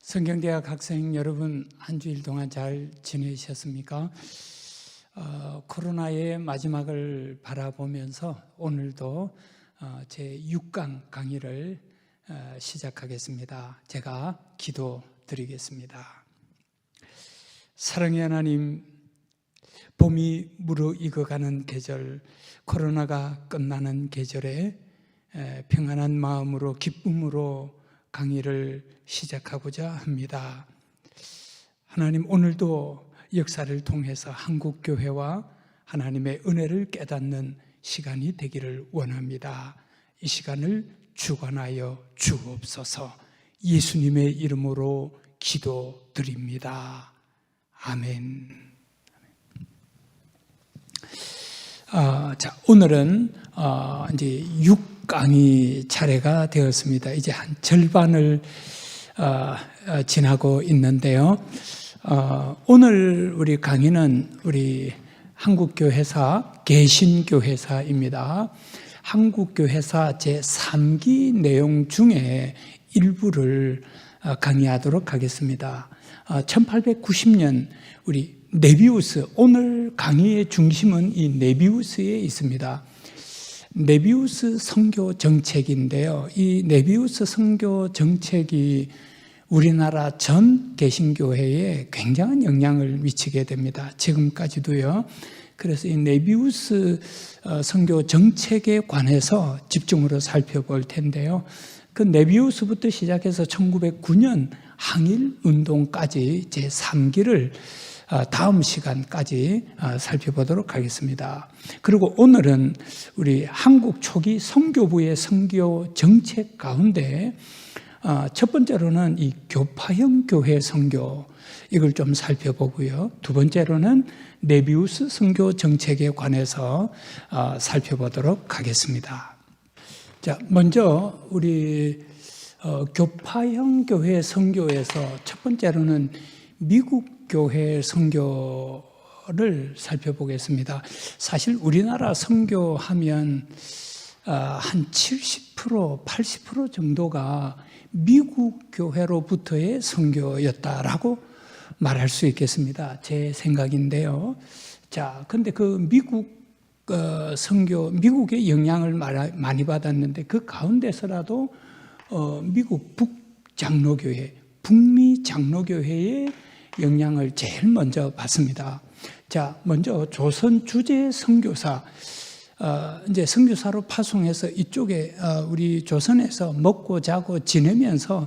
성경대학 학생 여러분, 한 주일 동안 잘 지내셨습니까? 코로나의 마지막을 바라보면서 오늘도 제 6강 강의를 시작하겠습니다. 제가 기도드리겠습니다. 사랑의 하나님, 봄이 무르익어가는 계절, 코로나가 끝나는 계절에 평안한 마음으로 기쁨으로 강의를 시작하고자 합니다. 하나님, 오늘도 역사를 통해서 한국교회와 하나님의 은혜를 깨닫는 시간이 되기를 원합니다. 이 시간을 주관하여 주옵소서. 예수님의 이름으로 기도드립니다. 아멘. 오늘은 이제 6강의 차례가 되었습니다. 이제 한 절반을 지나고 있는데요. 오늘 우리 강의는 우리 한국교회사 개신교회사입니다. 한국교회사 제3기 내용 중에 일부를 강의하도록 하겠습니다. 1890년 우리 네비우스, 오늘 강의의 중심은 이 네비우스에 있습니다. 네비우스 선교 정책인데요. 이 네비우스 선교 정책이 우리나라 전 개신교회에 굉장한 영향을 미치게 됩니다. 지금까지도요. 그래서 이 네비우스 선교 정책에 관해서 집중으로 살펴볼 텐데요. 그 네비우스부터 시작해서 1909년 항일운동까지 제3기를 다음 시간까지 살펴보도록 하겠습니다. 그리고 오늘은 우리 한국 초기 선교부의 선교 정책 가운데 첫 번째로는 이 교파형 교회 선교, 이걸 좀 살펴보고요. 두 번째로는 네비우스 선교 정책에 관해서 살펴보도록 하겠습니다. 자, 먼저 우리 교파형 교회 선교에서 첫 번째로는 미국 교회 선교를 살펴보겠습니다. 사실 우리나라 선교하면 한 70%, 80% 정도가 미국 교회로부터의 선교였다라고 말할 수 있겠습니다. 제 생각인데요. 자, 근데 그 미국 선교, 미국의 영향을 많이 받았는데 그 가운데서라도 미국 북장로교회, 북미 장로교회의 영향을 제일 먼저 받습니다. 자, 먼저 조선 주재 선교사, 이제 선교사로 파송해서 이쪽에 우리 조선에서 먹고 자고 지내면서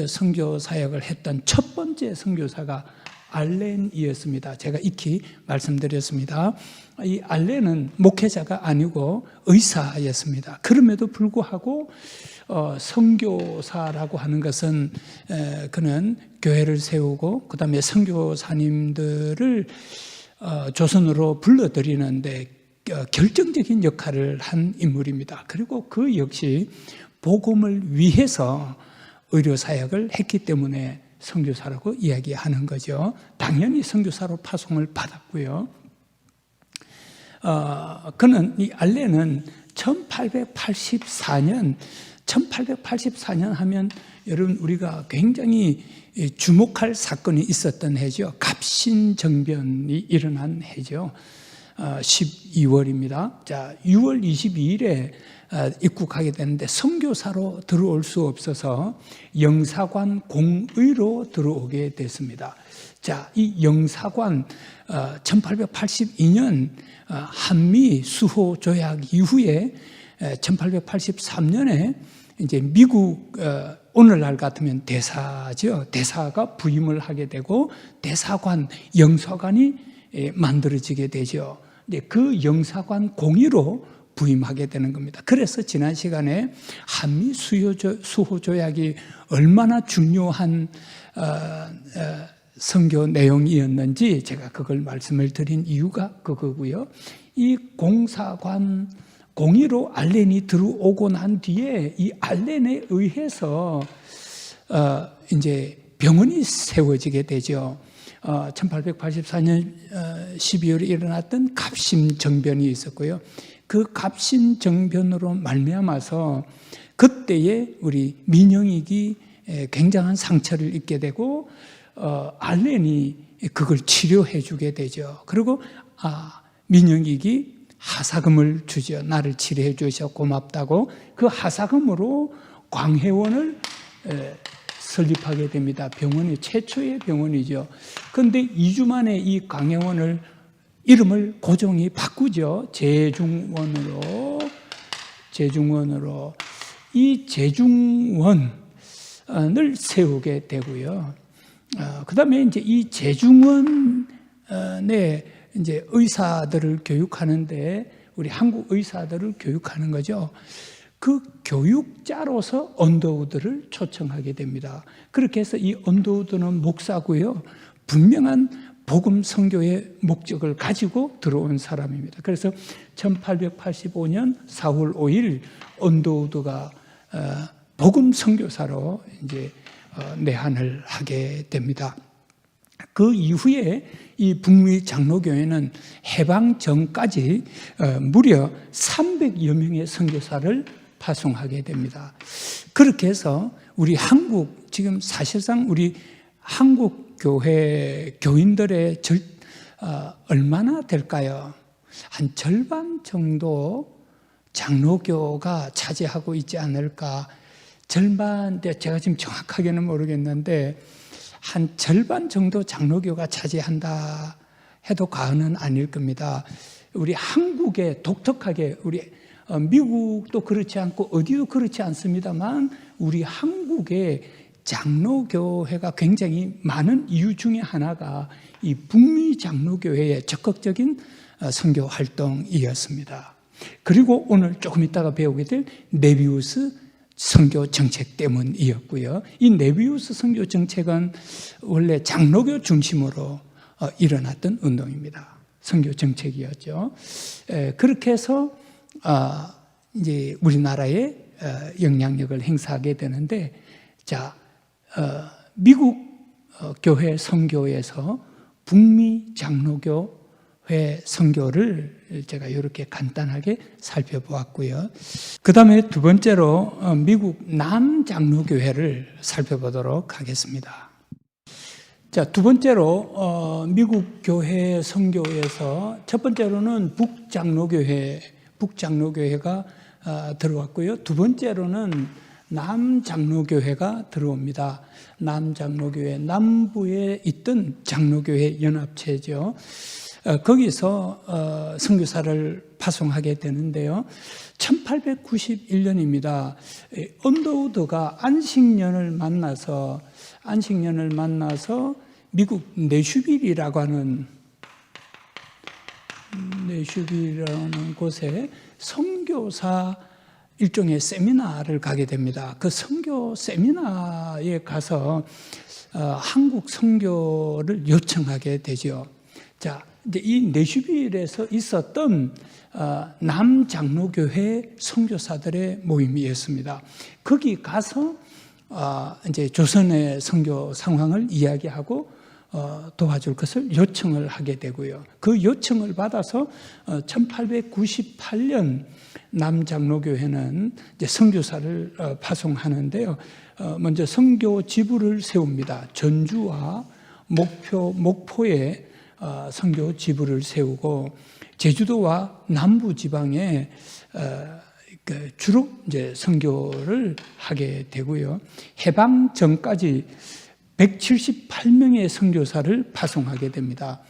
선교 사역을 했던 첫 번째 선교사가 알렌이었습니다. 제가 익히 말씀드렸습니다. 이 알렌은 목회자가 아니고 의사였습니다. 그럼에도 불구하고 선교사라고 하는 것은 그는 교회를 세우고 그 다음에 선교사님들을 조선으로 불러들이는데 결정적인 역할을 한 인물입니다. 그리고 그 역시 복음을 위해서 의료사역을 했기 때문에 선교사라고 이야기하는 거죠. 당연히 선교사로 파송을 받았고요. 그는, 이 알렌은 1884년 하면 여러분 우리가 굉장히 주목할 사건이 있었던 해죠. 갑신정변이 일어난 해죠. 12월입니다. 자, 6월 22일에 입국하게 되는데 선교사로 들어올 수 없어서 영사관 공의로 들어오게 됐습니다. 자, 이 영사관 1882년 한미 수호 조약 이후에 1883년에 이제 미국 오늘날 같으면 대사죠. 대사가 부임을 하게 되고 대사관, 영사관이 만들어지게 되죠. 그 영사관 공의로 부임하게 되는 겁니다. 그래서 지난 시간에 한미 수호 조약이 얼마나 중요한 선교 내용이었는지 제가 그걸 말씀을 드린 이유가 그거고요. 이 공사관 공의로 알렌이 들어오고 난 뒤에 이 알렌에 의해서 이제 병원이 세워지게 되죠. 1884년 12월에 일어났던 갑신정변이 있었고요. 그 갑신정변으로 말미암아서 그때에 우리 민영익이 굉장한 상처를 입게 되고 알렌이 그걸 치료해 주게 되죠. 그리고 민영익이 하사금을 주죠. 나를 치료해 주셔서 고맙다고. 그 하사금으로 광해원을 설립하게 됩니다. 병원이 최초의 병원이죠. 그런데 2주 만에 이 광해원을 이름을 고종이 바꾸죠. 제중원으로. 이 제중원을 세우게 되고요. 그 다음에 이제 이 제중원에 이제 의사들을 교육하는데, 우리 한국 의사들을 교육하는 거죠. 그 교육자로서 언더우드를 초청하게 됩니다. 그렇게 해서 이 언더우드는 목사고요. 분명한 복음 선교의 목적을 가지고 들어온 사람입니다. 그래서 1885년 4월 5일 언더우드가 복음 선교사로 이제 내한을 하게 됩니다. 그 이후에 이 북미 장로교회는 해방 전까지 무려 300여 명의 선교사를 파송하게 됩니다. 그렇게 해서 우리 한국, 지금 사실상 우리 한국 교회 교인들의 얼마나 될까요? 한 절반 정도 장로교가 차지하고 있지 않을까. 절반인데 제가 지금 정확하게는 모르겠는데 한 절반 정도 장로교가 차지한다 해도 과언은 아닐 겁니다. 우리 한국에 독특하게, 우리 미국도 그렇지 않고 어디도 그렇지 않습니다만 우리 한국의 장로교회가 굉장히 많은 이유 중에 하나가 이 북미 장로교회의 적극적인 선교 활동이었습니다. 그리고 오늘 조금 이따가 배우게 될 네비우스 선교 정책 때문이었고요. 이 네비우스 선교 정책은 원래 장로교 중심으로 일어났던 운동입니다. 선교 정책이었죠. 그렇게 해서 이제 우리나라에 영향력을 행사하게 되는데, 자, 미국 교회 선교에서 북미 장로교회 선교를 제가 이렇게 간단하게 살펴보았고요. 그 다음에 두 번째로 미국 남장로교회를 살펴보도록 하겠습니다. 자, 두 번째로 미국 교회 선교에서 첫 번째로는 북장로교회가 들어왔고요. 두 번째로는 남장로교회가 들어옵니다. 남장로교회, 남부에 있던 장로교회 연합체죠. 거기서 선교사를 파송하게 되는데요. 1891년입니다. 언더우드가 안식년을 만나서 미국 내슈빌이라는 곳에 선교사 일종의 세미나를 가게 됩니다. 그 선교 세미나에 가서 한국 선교를 요청하게 되죠. 자, 이제 이 내슈빌에서 있었던 남장로교회 선교사들의 모임이었습니다. 거기 가서 이제 조선의 선교 상황을 이야기하고 도와줄 것을 요청을 하게 되고요. 그 요청을 받아서 1898년 남장로교회는 이제 선교사를 파송하는데요. 먼저 선교 지부를 세웁니다. 전주와 목포에 선교 지부를 세우고 제주도와 남부 지방에 주로 이제 선교를 하게 되고요. 해방 전까지 178명의 선교사를 파송하게 됩니다.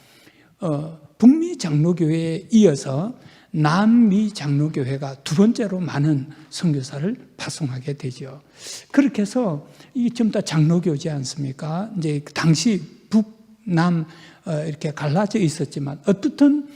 북미 장로교회에 이어서 남미 장로교회가 두 번째로 많은 선교사를 파송하게 되죠. 그렇게 해서 이게 좀 더 장로교지 않습니까? 이제 당시 북남 이렇게 갈라져 있었지만 어떻든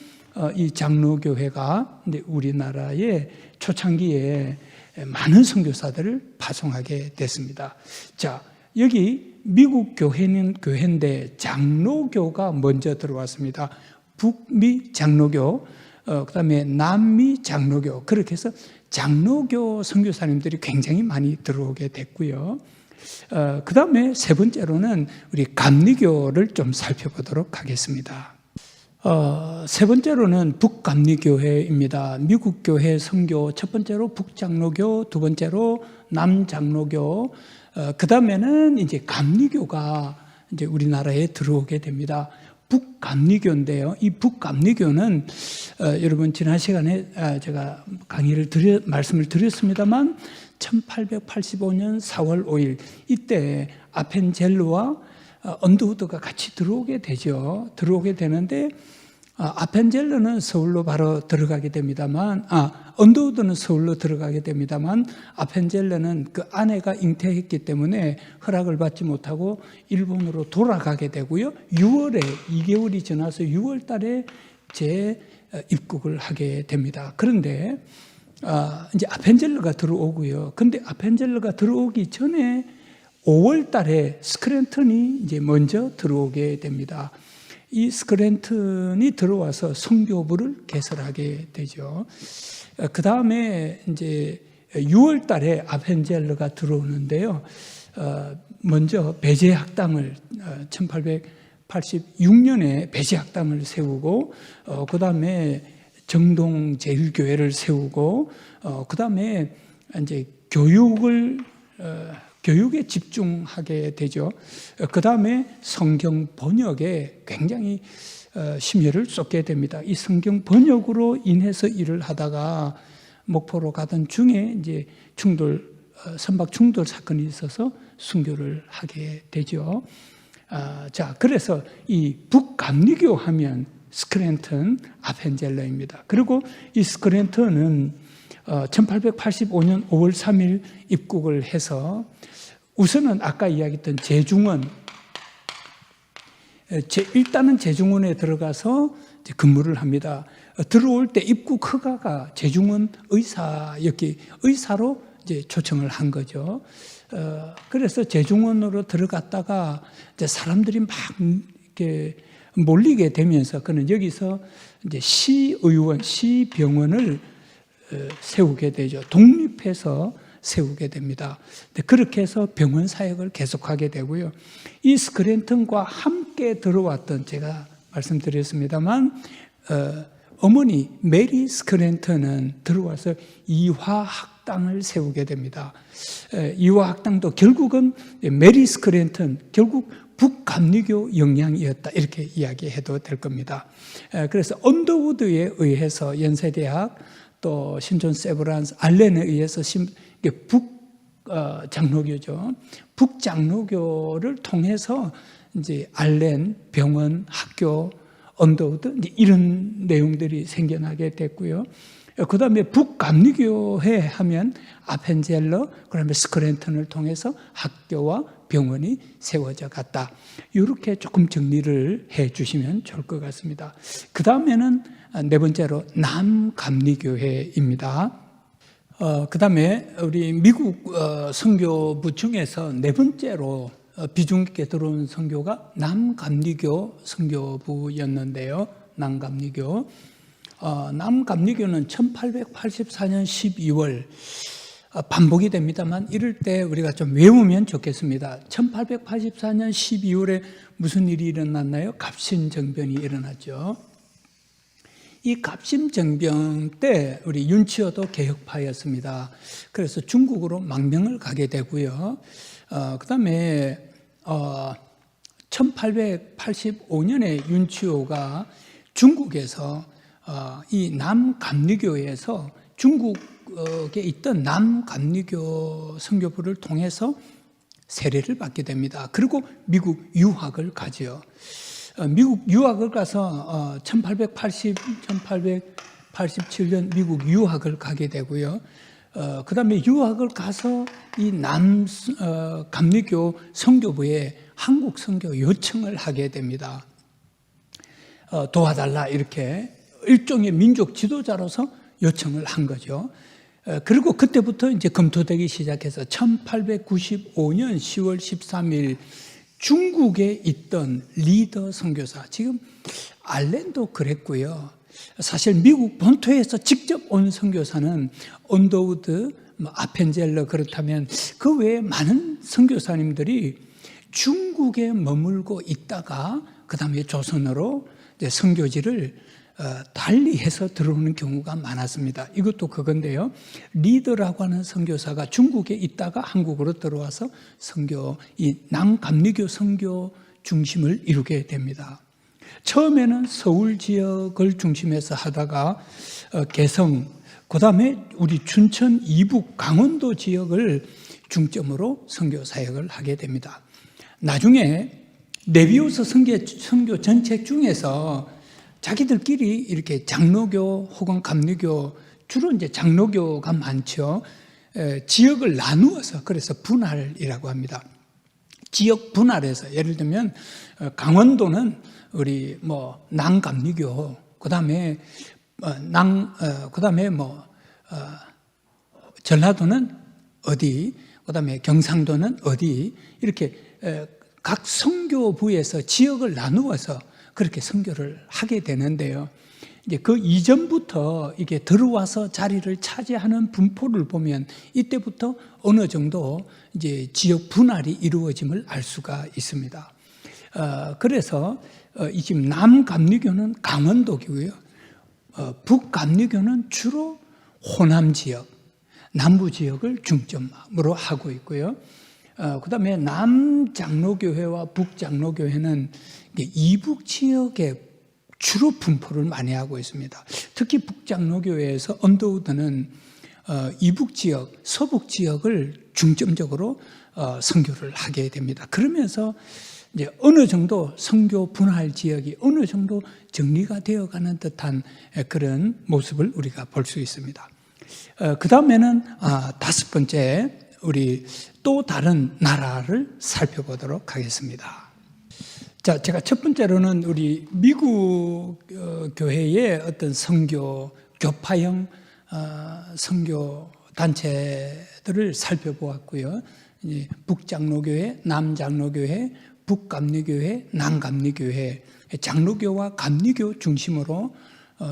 이 장로교회가 이제 우리나라의 초창기에 많은 선교사들을 파송하게 됐습니다. 자, 여기 미국 교회인데 장로교가 먼저 들어왔습니다. 북미 장로교, 그다음에 남미 장로교, 그렇게 해서 장로교 선교사님들이 굉장히 많이 들어오게 됐고요. 그다음에 세 번째로는 우리 감리교를 좀 살펴보도록 하겠습니다. 세 번째로는 북감리교회입니다. 미국 교회 선교 첫 번째로 북장로교, 두 번째로 남장로교, 그 다음에는 이제 감리교가 이제 우리나라에 들어오게 됩니다. 북감리교인데요. 이 북감리교는 여러분 지난 시간에 제가 말씀을 드렸습니다만 1885년 4월 5일 이때 아펜젤로와 언더우드가 같이 들어오게 되죠. 들어오게 되는데 아펜젤로는 서울로 바로 들어가게 됩니다만, 언더우드는 서울로 들어가게 됩니다만, 아펜젤로는 그 아내가 잉태했기 때문에 허락을 받지 못하고 일본으로 돌아가게 되고요. 6월에 2개월이 지나서 6월 달에 재입국을 하게 됩니다. 그런데 이제 아펜젤로가 들어오고요. 근데 아펜젤로가 들어오기 전에 5월 달에 스크랜턴이 이제 먼저 들어오게 됩니다. 이 스크랜턴이 들어와서 선교부를 개설하게 되죠. 그 다음에 이제 6월 달에 아펜젤러가 들어오는데요. 먼저 배제학당을 1886년에 배제학당을 세우고, 그 다음에 정동제일교회를 세우고, 그 다음에 이제 교육에 집중하게 되죠. 그 다음에 성경 번역에 굉장히 심혈을 쏟게 됩니다. 이 성경 번역으로 인해서 일을 하다가 목포로 가던 중에 이제 선박 충돌 사건이 있어서 순교를 하게 되죠. 자, 그래서 이 북감리교 하면 스크랜턴, 아펜젤러입니다. 그리고 이 스크랜턴은 1885년 5월 3일 입국을 해서 우선은 아까 이야기했던 제중원, 일단은 제중원에 들어가서 근무를 합니다. 들어올 때 입국 허가가 제중원 의사로 이제 초청을 한 거죠. 그래서 제중원으로 들어갔다가 이제 사람들이 막 이렇게 몰리게 되면서 그는 여기서 이제 시병원을 세우게 되죠. 독립해서 세우게 됩니다. 그렇게 해서 병원 사역을 계속하게 되고요. 이 스크랜턴과 함께 들어왔던, 제가 말씀드렸습니다만, 어머니 메리 스크랜턴은 들어와서 이화학당을 세우게 됩니다. 이화학당도 결국은 메리 스크랜턴, 결국 북감리교 영향이었다, 이렇게 이야기해도 될 겁니다. 그래서 언더우드에 의해서 연세대학, 또 신존 세브란스, 알렌에 의해서 북장로교죠. 북장로교를 통해서 이제 알렌, 병원, 학교, 언더우드, 이제 이런 내용들이 생겨나게 됐고요. 그 다음에 북감리교회 하면 아펜젤러, 그 다음에 스크랜턴을 통해서 학교와 병원이 세워져 갔다. 이렇게 조금 정리를 해 주시면 좋을 것 같습니다. 그 다음에는 네 번째로 남감리교회입니다. 그 다음에 우리 미국 선교부 중에서 네 번째로 비중 있게 들어온 선교가 남감리교 선교부였는데요. 남감리교. 남감리교는 1884년 12월 반복이 됩니다만 이럴 때 우리가 좀 외우면 좋겠습니다. 1884년 12월에 무슨 일이 일어났나요? 갑신정변이 일어났죠. 이 갑신정변 때 우리 윤치호도 개혁파였습니다. 그래서 중국으로 망명을 가게 되고요. 그 다음에 1885년에 윤치호가 중국에서 이 남감리교에서 중국에 있던 남감리교 선교부를 통해서 세례를 받게 됩니다. 그리고 미국 유학을 가죠. 미국 유학을 가서 1887년 미국 유학을 가게 되고요. 그 다음에 유학을 가서 이 남감리교 선교부에 한국 선교 요청을 하게 됩니다. 도와달라, 이렇게 일종의 민족 지도자로서 요청을 한 거죠. 그리고 그때부터 이제 검토되기 시작해서 1895년 10월 13일 중국에 있던 리더 선교사, 지금 알렌도 그랬고요. 사실 미국 본토에서 직접 온 선교사는 언더우드, 아펜젤러, 그렇다면 그 외에 많은 선교사님들이 중국에 머물고 있다가 그 다음에 조선으로 이제 선교지를 달리해서 들어오는 경우가 많았습니다. 이것도 그건데요. 리더라고 하는 선교사가 중국에 있다가 한국으로 들어와서 이 남감리교 선교 중심을 이루게 됩니다. 처음에는 서울 지역을 중심해서 하다가 개성, 그 다음에 우리 춘천, 이북, 강원도 지역을 중점으로 선교 사역을 하게 됩니다. 나중에 네비우스 선교 전책 중에서 자기들끼리 이렇게 장로교 혹은 감리교, 주로 이제 장로교가 많죠. 지역을 나누어서 그래서 분할이라고 합니다. 지역 분할해서 예를 들면 강원도는 우리 남감리교, 그다음에 전라도는 어디, 그다음에 경상도는 어디, 이렇게 각 선교부에서 지역을 나누어서 그렇게 선교를 하게 되는데요. 이제 그 이전부터 이게 들어와서 자리를 차지하는 분포를 보면 이때부터 어느 정도 이제 지역 분할이 이루어짐을 알 수가 있습니다. 그래서 이 지금 남감리교는 강원도교고요. 북감리교는 주로 호남 지역, 남부 지역을 중점으로 하고 있고요. 그다음에 남장로교회와 북장로교회는 이북 지역에 주로 분포를 많이 하고 있습니다. 특히 북장로교회에서 언더우드는 이북 지역, 서북 지역을 중점적으로 선교를 하게 됩니다. 그러면서 이제 어느 정도 선교 분할 지역이 어느 정도 정리가 되어가는 듯한 그런 모습을 우리가 볼 수 있습니다. 그 다음에는 5번째, 우리 또 다른 나라를 살펴보도록 하겠습니다. 자, 제가 첫 번째로는 우리 미국 교회의 어떤 선교, 교파형 선교 단체들을 살펴보았고요. 북장로교회, 남장로교회, 북감리교회, 남감리교회, 장로교와 감리교 중심으로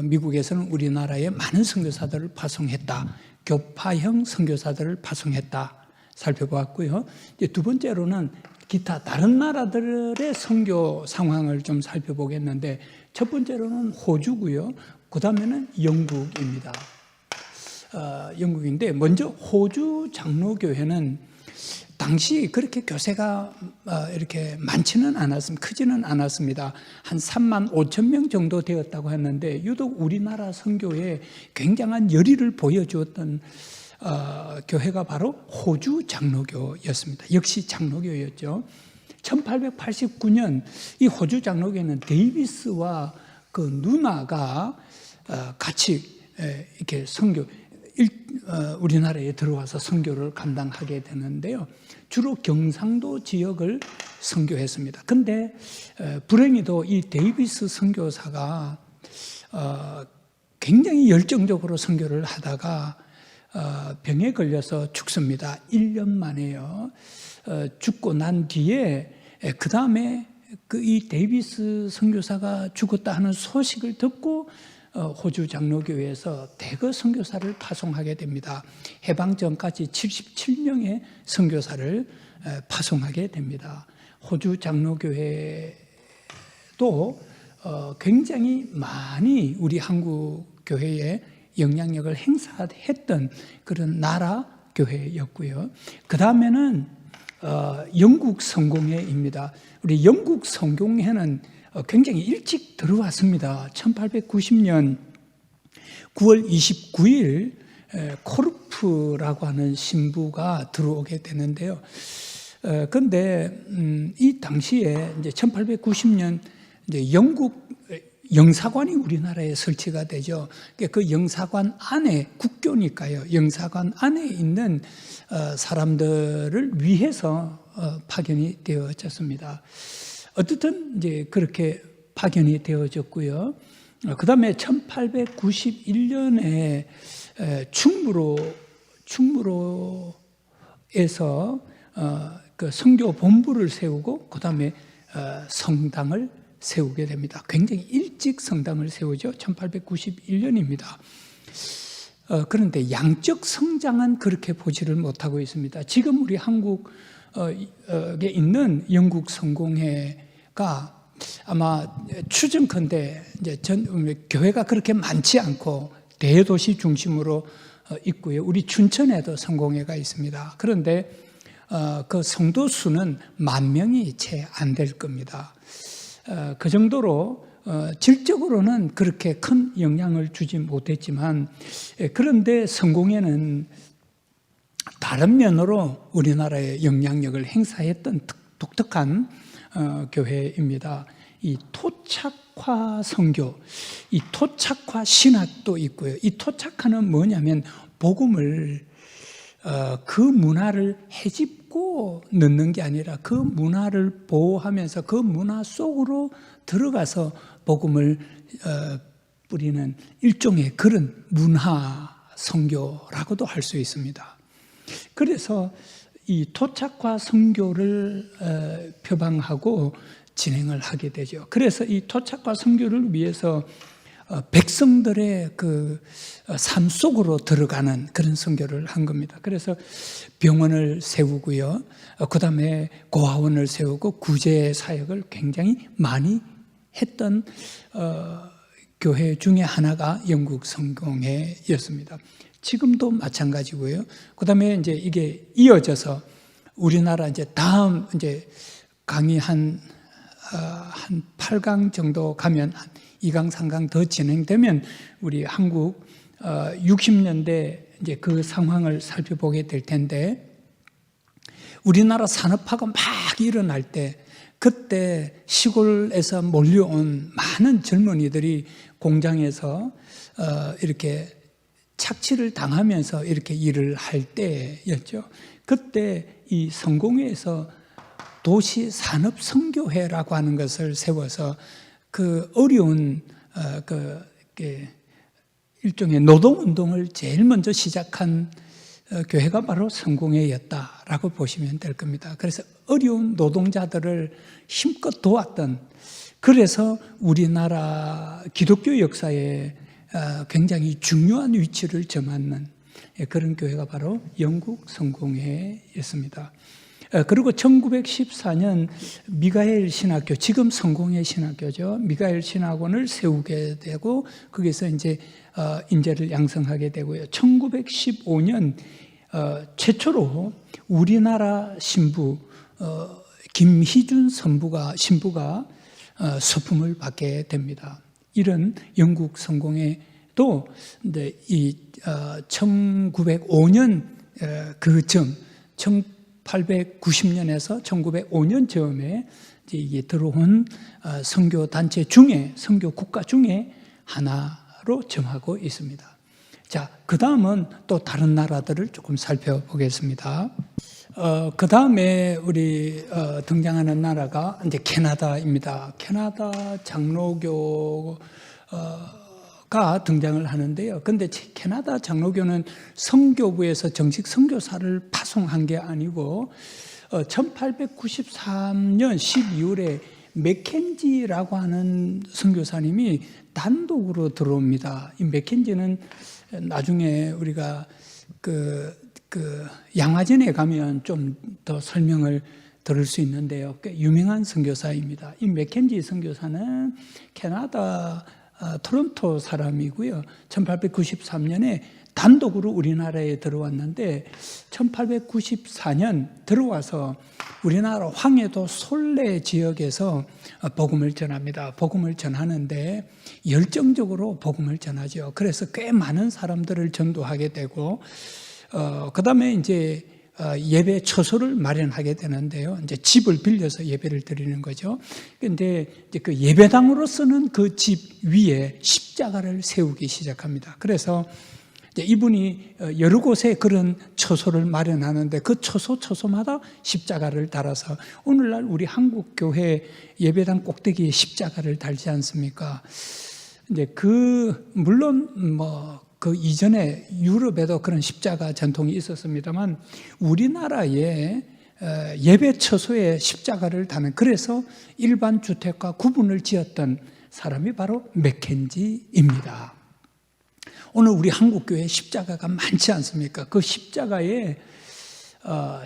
미국에서는 우리나라에 많은 선교사들을 파송했다. 교파형 선교사들을 파송했다. 살펴보았고요. 이제 두 번째로는 기타 다른 나라들의 선교 상황을 좀 살펴보겠는데, 첫 번째로는 호주고요. 그 다음에는 영국입니다. 영국인데, 먼저 호주 장로교회는 당시 그렇게 교세가 이렇게 많지는 않았습니다. 크지는 않았습니다. 한 3만 5천 명 정도 되었다고 했는데, 유독 우리나라 선교에 굉장한 열의를 보여주었던 교회가 바로 호주 장로교였습니다. 역시 장로교였죠. 1889년 이 호주 장로교는 데이비스와 그 누나가 같이 이렇게 선교, 우리나라에 들어와서 선교를 감당하게 되는데요. 주로 경상도 지역을 선교했습니다. 근데 불행히도 이 데이비스 선교사가 굉장히 열정적으로 선교를 하다가 병에 걸려서 죽습니다. 1년 만에요. 죽고 난 뒤에 그 다음에 이 데이비스 선교사가 죽었다 하는 소식을 듣고 호주 장로교회에서 대거 선교사를 파송하게 됩니다. 해방 전까지 77명의 선교사를 파송하게 됩니다. 호주 장로교회도 굉장히 많이 우리 한국 교회에 영향력을 행사했던 그런 나라 교회였고요. 그 다음에는 영국 성공회입니다. 우리 영국 성공회는 굉장히 일찍 들어왔습니다. 1890년 9월 29일 코르프라고 하는 신부가 들어오게 되는데요. 그런데 이 당시에 이제 1890년 이제 영국 영사관이 우리나라에 설치가 되죠. 그 영사관 안에, 국교니까요. 영사관 안에 있는 사람들을 위해서 파견이 되어졌습니다. 어쨌든 이제 그렇게 파견이 되어졌고요. 그 다음에 1891년에 충무로에서 그 선교 본부를 세우고 그 다음에 성당을 세우게 됩니다. 굉장히 일찍 성당을 세우죠. 1891년입니다. 그런데 양적 성장은 그렇게 보지를 못하고 있습니다. 지금 우리 한국에 있는 영국 성공회가 아마 추정컨대 이제 교회가 그렇게 많지 않고 대도시 중심으로 있고요. 우리 춘천에도 성공회가 있습니다. 그런데 그 성도 수는 10,000명이 채 안 될 겁니다. 그 정도로 질적으로는 그렇게 큰 영향을 주지 못했지만, 그런데 성공회는 다른 면으로 우리나라에 영향력을 행사했던 독특한 교회입니다. 이 토착화 선교, 이 토착화 신학도 있고요. 이 토착화는 뭐냐면 복음을 그 문화를 헤집고 넣는 게 아니라 그 문화를 보호하면서 그 문화 속으로 들어가서 복음을 뿌리는 일종의 그런 문화 선교라고도 할 수 있습니다. 그래서 이 토착화 선교를 표방하고 진행을 하게 되죠. 그래서 이 토착화 선교를 위해서 백성들의 그 삶 속으로 들어가는 그런 선교를 한 겁니다. 그래서 병원을 세우고요. 그 다음에 고아원을 세우고 구제 사역을 굉장히 많이 했던 교회 중에 하나가 영국 성공회였습니다. 지금도 마찬가지고요. 그 다음에 이제 이게 이어져서 우리나라 이제 다음 이제 강의 한 8강 정도 가면 2강, 3강 더 진행되면 우리 한국 60년대 이제 그 상황을 살펴보게 될 텐데, 우리나라 산업화가 막 일어날 때 그때 시골에서 몰려온 많은 젊은이들이 공장에서 이렇게 착취를 당하면서 이렇게 일을 할 때였죠. 그때 이 성공회에서 도시산업선교회라고 하는 것을 세워서 그 어려운 일종의 노동운동을 제일 먼저 시작한 교회가 바로 성공회였다라고 보시면 될 겁니다. 그래서 어려운 노동자들을 힘껏 도왔던, 그래서 우리나라 기독교 역사에 굉장히 중요한 위치를 점하는 그런 교회가 바로 영국 성공회였습니다. 그리고 1914년 미가엘 신학교, 지금 성공회 신학교죠. 미가엘 신학원을 세우게 되고 거기서 이제 인재를 양성하게 되고요. 1915년 최초로 우리나라 신부 김희준 신부가 서품을 받게 됩니다. 이런 영국 성공회도 이 1905년 그쯤 1890년에서 1905년 즈음에 이게 들어온 선교 단체 중에, 선교 국가 중에 하나로 정하고 있습니다. 자, 그 다음은 또 다른 나라들을 조금 살펴보겠습니다. 그 다음에 우리 등장하는 나라가 이제 캐나다입니다. 캐나다 장로교가 등장을 하는데요. 근데 캐나다 장로교는 선교부에서 정식 선교사를 파송한 게 아니고 1893년 12월에 맥켄지라고 하는 선교사님이 단독으로 들어옵니다. 이 맥켄지는 나중에 우리가 양화전에 가면 좀 더 설명을 들을 수 있는데요. 꽤 유명한 선교사입니다. 이 맥켄지 선교사는 캐나다 토론토 사람이고요. 1893년에 단독으로 우리나라에 들어왔는데 1894년 들어와서 우리나라 황해도 솔레 지역에서 복음을 전합니다. 복음을 전하는데 열정적으로 복음을 전하죠. 그래서 꽤 많은 사람들을 전도하게 되고 그 다음에 이제 예배 처소를 마련하게 되는데요. 이제 집을 빌려서 예배를 드리는 거죠. 근데 이제 그 예배당으로 쓰는 그 집 위에 십자가를 세우기 시작합니다. 그래서 이제 이분이 여러 곳에 그런 처소를 마련하는데 그 처소마다 십자가를 달아서 오늘날 우리 한국 교회 예배당 꼭대기에 십자가를 달지 않습니까? 이제 물론 그 이전에 유럽에도 그런 십자가 전통이 있었습니다만 우리나라에 예배 처소에 십자가를 다는, 그래서 일반 주택과 구분을 지었던 사람이 바로 맥켄지입니다. 오늘 우리 한국교회에 십자가가 많지 않습니까? 그 십자가의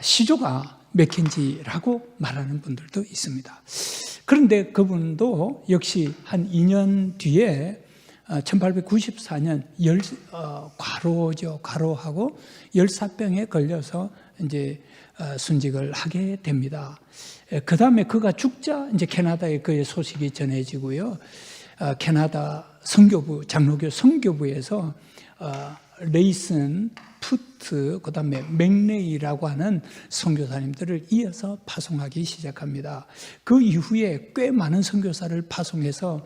시조가 맥켄지라고 말하는 분들도 있습니다. 그런데 그분도 역시 한 2년 뒤에 1894년 과로하고 열사병에 걸려서 이제 순직을 하게 됩니다. 그 다음에 그가 죽자 이제 캐나다에 그의 소식이 전해지고요. 캐나다 선교부, 장로교 선교부에서 레이슨, 푸트, 그 다음에 맥레이라고 하는 선교사님들을 이어서 파송하기 시작합니다. 그 이후에 꽤 많은 선교사를 파송해서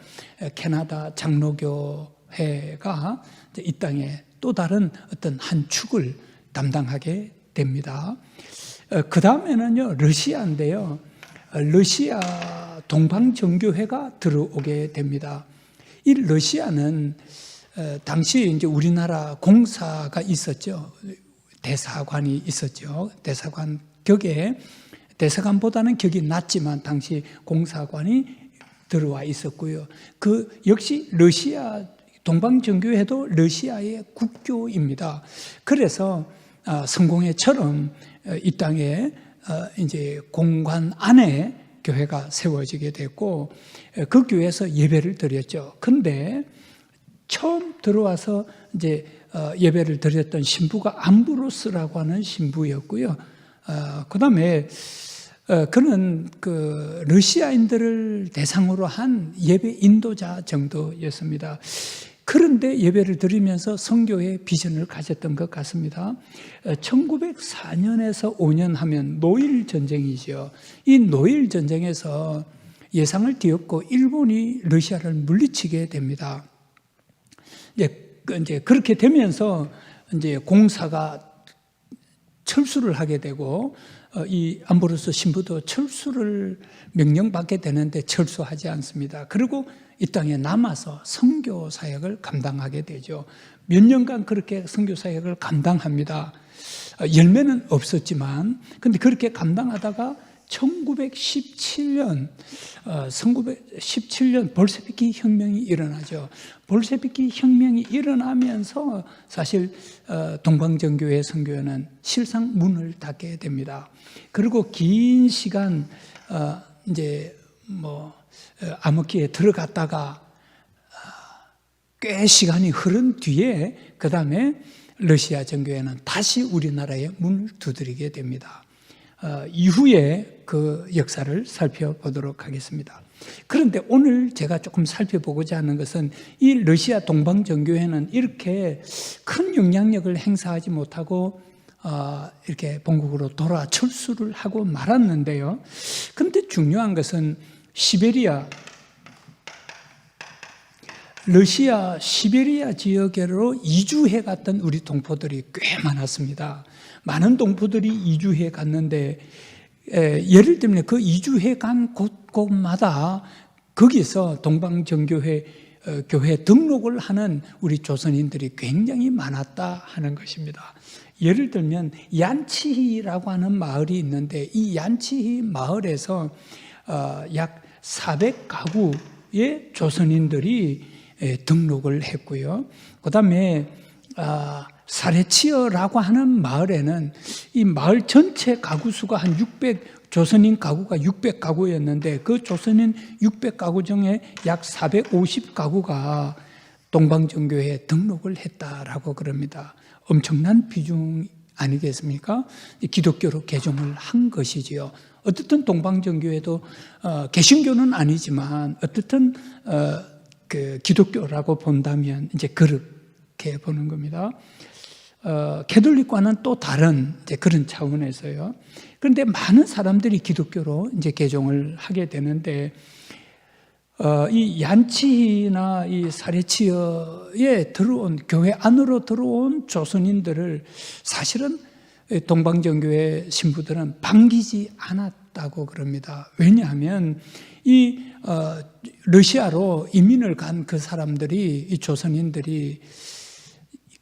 캐나다 장로교회가 이 땅에 또 다른 어떤 한 축을 담당하게 됩니다. 그 다음에는요, 러시아인데요. 러시아 동방정교회가 들어오게 됩니다. 이 러시아는 당시 이제 우리나라 공사가 있었죠. 대사관이 있었죠. 대사관 격에, 대사관보다는 격이 낮지만 당시 공사관이 들어와 있었고요. 그 역시 러시아 동방정교회도 러시아의 국교입니다. 그래서 성공회처럼 이 땅에 이제 공관 안에 교회가 세워지게 됐고 그 교회에서 예배를 드렸죠. 근데 처음 들어와서 이제 예배를 드렸던 신부가 암브로스라고 하는 신부였고요. 그다음에 그는 그 러시아인들을 대상으로 한 예배 인도자 정도였습니다. 그런데 예배를 드리면서 선교의 비전을 가졌던 것 같습니다. 1904년에서 5년 하면 노일 전쟁이죠. 이 노일 전쟁에서 예상을 뒤엎고 일본이 러시아를 물리치게 됩니다. 이제 그렇게 되면서 이제 공사가 철수를 하게 되고 이 암브로스 신부도 철수를 명령받게 되는데 철수하지 않습니다. 그리고 이 땅에 남아서 선교 사역을 감당하게 되죠. 몇 년간 그렇게 선교 사역을 감당합니다. 열매는 없었지만 근데 그렇게 감당하다가 1917년 볼셰비키 혁명이 일어나죠. 볼셰비키 혁명이 일어나면서 사실 동방정교회 선교회는 실상 문을 닫게 됩니다. 그리고 긴 시간 이제 암흑기에 들어갔다가 꽤 시간이 흐른 뒤에 그 다음에 러시아 정교회는 다시 우리나라에 문을 두드리게 됩니다. 이후에 그 역사를 살펴보도록 하겠습니다. 그런데 오늘 제가 조금 살펴보고자 하는 것은 이 러시아 동방정교회는 이렇게 큰 영향력을 행사하지 못하고 이렇게 본국으로 돌아 철수를 하고 말았는데요. 그런데 중요한 것은 러시아 시베리아 지역으로 이주해 갔던 우리 동포들이 꽤 많았습니다. 많은 동포들이 이주해 갔는데 예를 들면 그 이주해 간 곳마다 거기서 동방정교회 교회 등록을 하는 우리 조선인들이 굉장히 많았다 하는 것입니다. 예를 들면 얀치히라고 하는 마을이 있는데 이 얀치히 마을에서 약 400가구의 조선인들이 등록을 했고요. 그 다음에 사레치어라고 하는 마을에는 이 마을 전체 가구 수가 한 600, 조선인 가구가 600가구였는데 그 조선인 600가구 중에 약 450가구가 동방정교회에 등록을 했다라고 그럽니다. 엄청난 비중 아니겠습니까? 기독교로 개종을 한 것이지요. 어떻든 동방정교회도 개신교는 아니지만 어떻든 그 기독교라고 본다면 이제 그렇게 보는 겁니다. 캐톨릭과는 또 다른 이제 그런 차원에서요. 그런데 많은 사람들이 기독교로 이제 개종을 하게 되는데 이 얀치히나 이 사레치어에 들어온 교회 안으로 들어온 조선인들을 사실은 동방정교회 신부들은 반기지 않았다고 그럽니다. 왜냐하면 이 러시아로 이민을 간 그 사람들이 이 조선인들이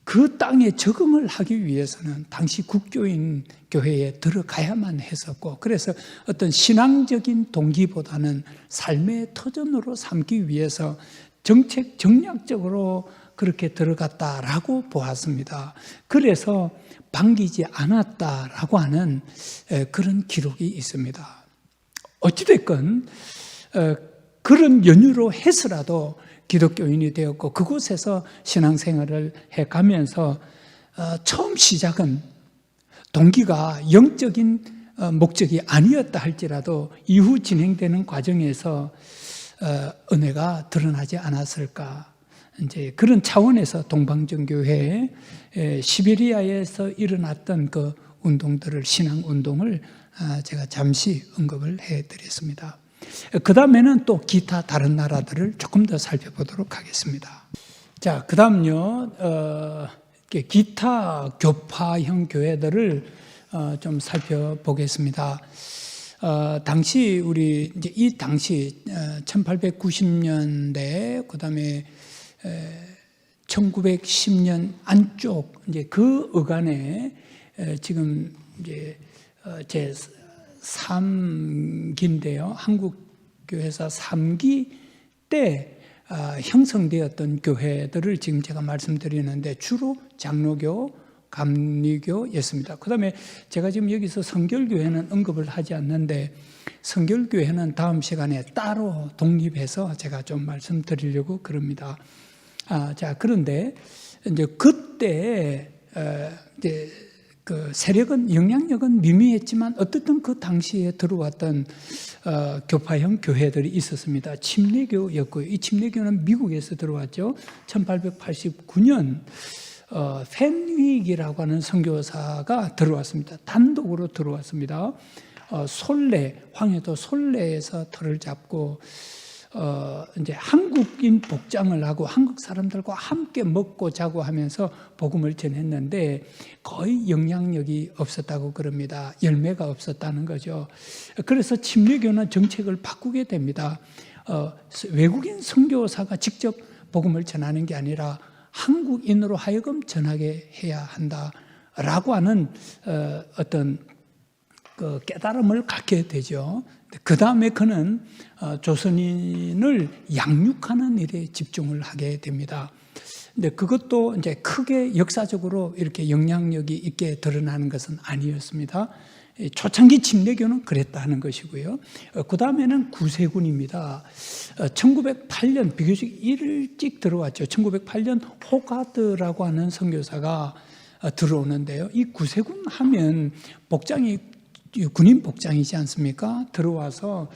그 땅에 적응을 하기 위해서는 당시 국교인 교회에 들어가야만 했었고 그래서 어떤 신앙적인 동기보다는 삶의 터전으로 삼기 위해서 정략적으로 그렇게 들어갔다라고 보았습니다. 그래서 반기지 않았다라고 하는 그런 기록이 있습니다. 어찌됐건 그런 연유로 해서라도 기독교인이 되었고 그곳에서 신앙생활을 해가면서 처음 시작은 동기가 영적인 목적이 아니었다 할지라도 이후 진행되는 과정에서 은혜가 드러나지 않았을까. 이제 그런 차원에서 동방정교회 시베리아에서 일어났던 그 운동들을, 신앙 운동을 제가 잠시 언급을 해드렸습니다. 그 다음에는 또 기타 다른 나라들을 조금 더 살펴보도록 하겠습니다. 자, 그 다음요, 기타 교파형 교회들을 좀 살펴보겠습니다. 당시 우리 이제 이 당시 1890년대 그다음에 1910년 안쪽 이제 그 어간에 지금 이제 제 3기인데요. 한국교회사 3기 때 형성되었던 교회들을 지금 제가 말씀드리는데 주로 장로교, 감리교였습니다. 그 다음에 제가 지금 여기서 성결교회는 언급을 하지 않는데 성결교회는 다음 시간에 따로 독립해서 제가 좀 말씀드리려고 그럽니다. 자, 그런데 이제 그때 이제 그 세력은, 영향력은 미미했지만 어떻든 그 당시에 들어왔던 교파형 교회들이 있었습니다. 침례교였고요. 이 침례교는 미국에서 들어왔죠. 1889년 펜윅이라고 하는 선교사가 들어왔습니다. 단독으로 들어왔습니다. 황해도 솔레에서 터를 잡고 이제 한국인 복장을 하고 한국 사람들과 함께 먹고 자고 하면서 복음을 전했는데 거의 영향력이 없었다고 그럽니다. 열매가 없었다는 거죠. 그래서 침례교는 정책을 바꾸게 됩니다. 외국인 선교사가 직접 복음을 전하는 게 아니라 한국인으로 하여금 전하게 해야 한다라고 하는 어떤 그 깨달음을 갖게 되죠. 그 다음에 그는 조선인을 양육하는 일에 집중을 하게 됩니다. 근데 그것도 이제 크게 역사적으로 이렇게 영향력이 있게 드러나는 것은 아니었습니다. 초창기 침례교는 그랬다는 것이고요. 그 다음에는 구세군입니다. 1908년 비교적 일찍 들어왔죠. 1908년 호가드라고 하는 선교사가 들어오는데요. 이 구세군 하면 복장이 군인 복장이지 않습니까? 들어와서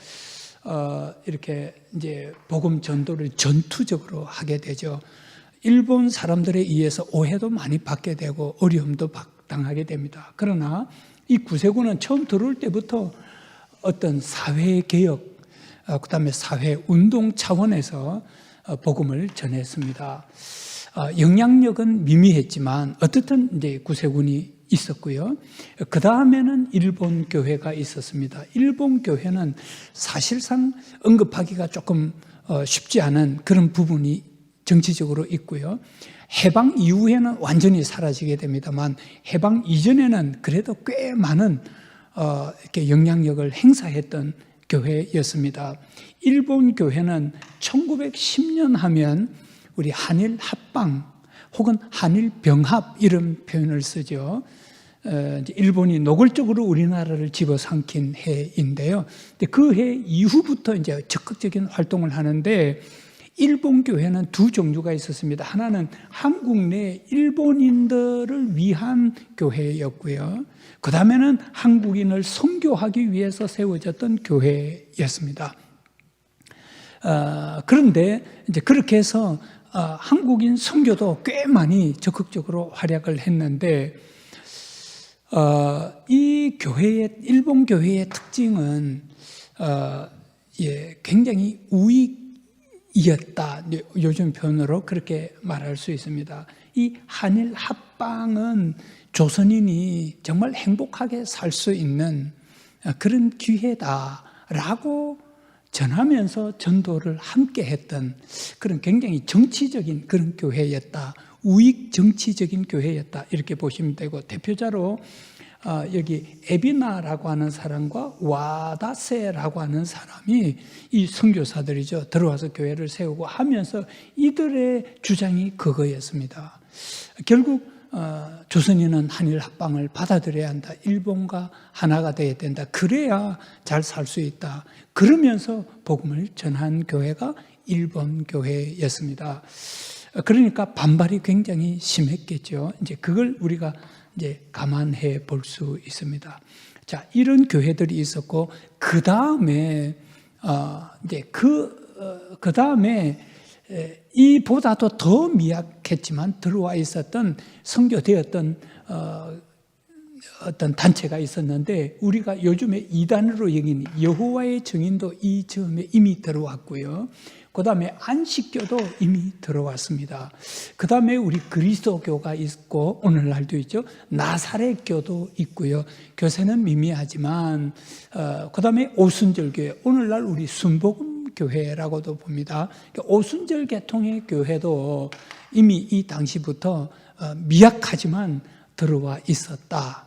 이렇게 이제 복음 전도를 전투적으로 하게 되죠. 일본 사람들에 의해서 오해도 많이 받게 되고 어려움도 당하게 됩니다. 그러나 이 구세군은 처음 들어올 때부터 어떤 사회개혁, 그 다음에 사회운동 차원에서 복음을 전했습니다. 영향력은 미미했지만 어떻든 이제 구세군이 있었고요. 그 다음에는 일본 교회가 있었습니다. 일본 교회는 사실상 언급하기가 조금 쉽지 않은 그런 부분이 정치적으로 있고요. 해방 이후에는 완전히 사라지게 됩니다만 해방 이전에는 그래도 꽤 많은 이렇게 영향력을 행사했던 교회였습니다. 일본 교회는 1910년 하면 우리 한일 합방 혹은 한일 병합 이런 표현을 쓰죠. 일본이 노골적으로 우리나라를 집어삼킨 해인데요. 그 해 이후부터 이제 적극적인 활동을 하는데 일본 교회는 두 종류가 있었습니다. 하나는 한국 내 일본인들을 위한 교회였고요. 그 다음에는 한국인을 선교하기 위해서 세워졌던 교회였습니다. 그런데 이제 그렇게 해서 한국인 선교도 꽤 많이 적극적으로 활약을 했는데 이 교회의 일본 교회의 특징은 굉장히 우익이었다. 요즘 표현으로 그렇게 말할 수 있습니다. 이 한일 합방은 조선인이 정말 행복하게 살 수 있는 그런 기회다라고 전하면서 전도를 함께 했던 그런 굉장히 정치적인 그런 교회였다. 우익 정치적인 교회였다. 이렇게 보시면 되고 대표자로 여기 에비나라고 하는 사람과 와다세라고 하는 사람이 이 선교사들이죠. 들어와서 교회를 세우고 하면서 이들의 주장이 그거였습니다. 결국 조선인은 한일 합방을 받아들여야 한다. 일본과 하나가 되어야 된다. 그래야 잘 살 수 있다. 그러면서 복음을 전한 교회가 일본 교회였습니다. 그러니까 반발이 굉장히 심했겠죠. 이제 그걸 우리가 이제 감안해 볼 수 있습니다. 자, 이런 교회들이 있었고, 그 다음에 이제 그 다음에 이보다도 더 미약했지만 들어와 있었던 선교되었던 어떤 단체가 있었는데, 우리가 요즘에 이단으로 여기는 여호와의 증인도 이 즈음에 이미 들어왔고요. 그 다음에 안식교도 이미 들어왔습니다. 그 다음에 우리 그리스도교가 있고, 오늘날도 있죠. 나사렛교도 있고요. 교세는 미미하지만, 그 다음에 오순절교회, 오늘날 우리 순복음교회라고도 봅니다. 오순절 계통의 교회도 이미 이 당시부터 미약하지만 들어와 있었다.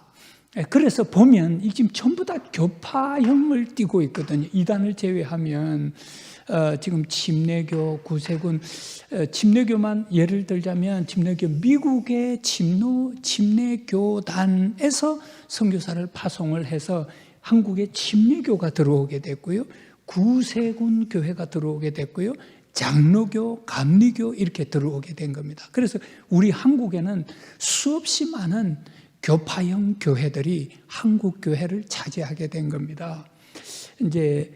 그래서 보면 이 지금 전부 다 교파형을 띠고 있거든요. 이단을 제외하면 지금 침례교, 구세군, 침례교만 예를 들자면 침례교 미국의 침례교단에서 선교사를 파송을 해서 한국에 침례교가 들어오게 됐고요. 구세군 교회가 들어오게 됐고요. 장로교, 감리교 이렇게 들어오게 된 겁니다. 그래서 우리 한국에는 수없이 많은 교파형 교회들이 한국 교회를 차지하게 된 겁니다. 이제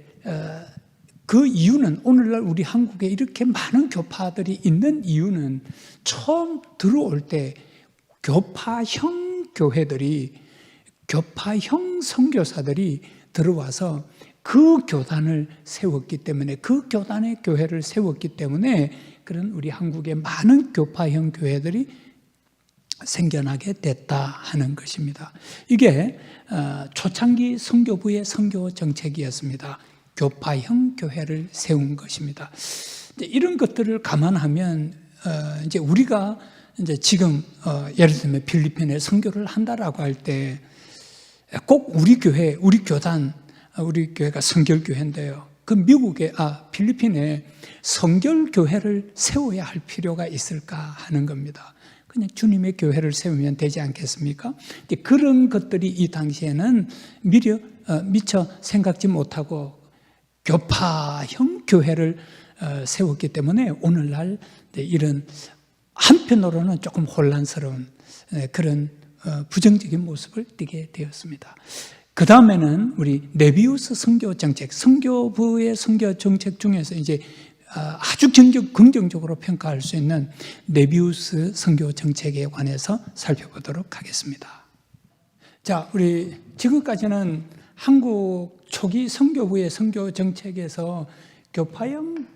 그 이유는, 오늘날 우리 한국에 이렇게 많은 교파들이 있는 이유는, 처음 들어올 때 교파형 교회들이, 교파형 선교사들이 들어와서 그 교단을 세웠기 때문에, 그 교단의 교회를 세웠기 때문에 그런 우리 한국의 많은 교파형 교회들이 생겨나게 됐다 하는 것입니다. 이게 초창기 선교부의 선교 정책이었습니다. 교파형 교회를 세운 것입니다. 이런 것들을 감안하면 이제 우리가 이제 지금 예를 들면 필리핀에 선교를 한다라고 할 때 꼭 우리 교회, 우리 교단, 우리 교회가 성결교회인데요. 그 필리핀에 성결교회를 세워야 할 필요가 있을까 하는 겁니다. 그냥 주님의 교회를 세우면 되지 않겠습니까? 그런 것들이 이 당시에는 미처 생각지 못하고 교파형 교회를 세웠기 때문에 오늘날 이런 한편으로는 조금 혼란스러운 그런 부정적인 모습을 띠게 되었습니다. 그 다음에는 우리 네비우스 선교 정책, 선교부의 선교 정책 중에서 이제 아주 긍정적으로 평가할 수 있는 네비우스 선교 정책에 관해서 살펴보도록 하겠습니다. 자, 우리 지금까지는 한국 초기 선교부의 선교 정책에서 교파형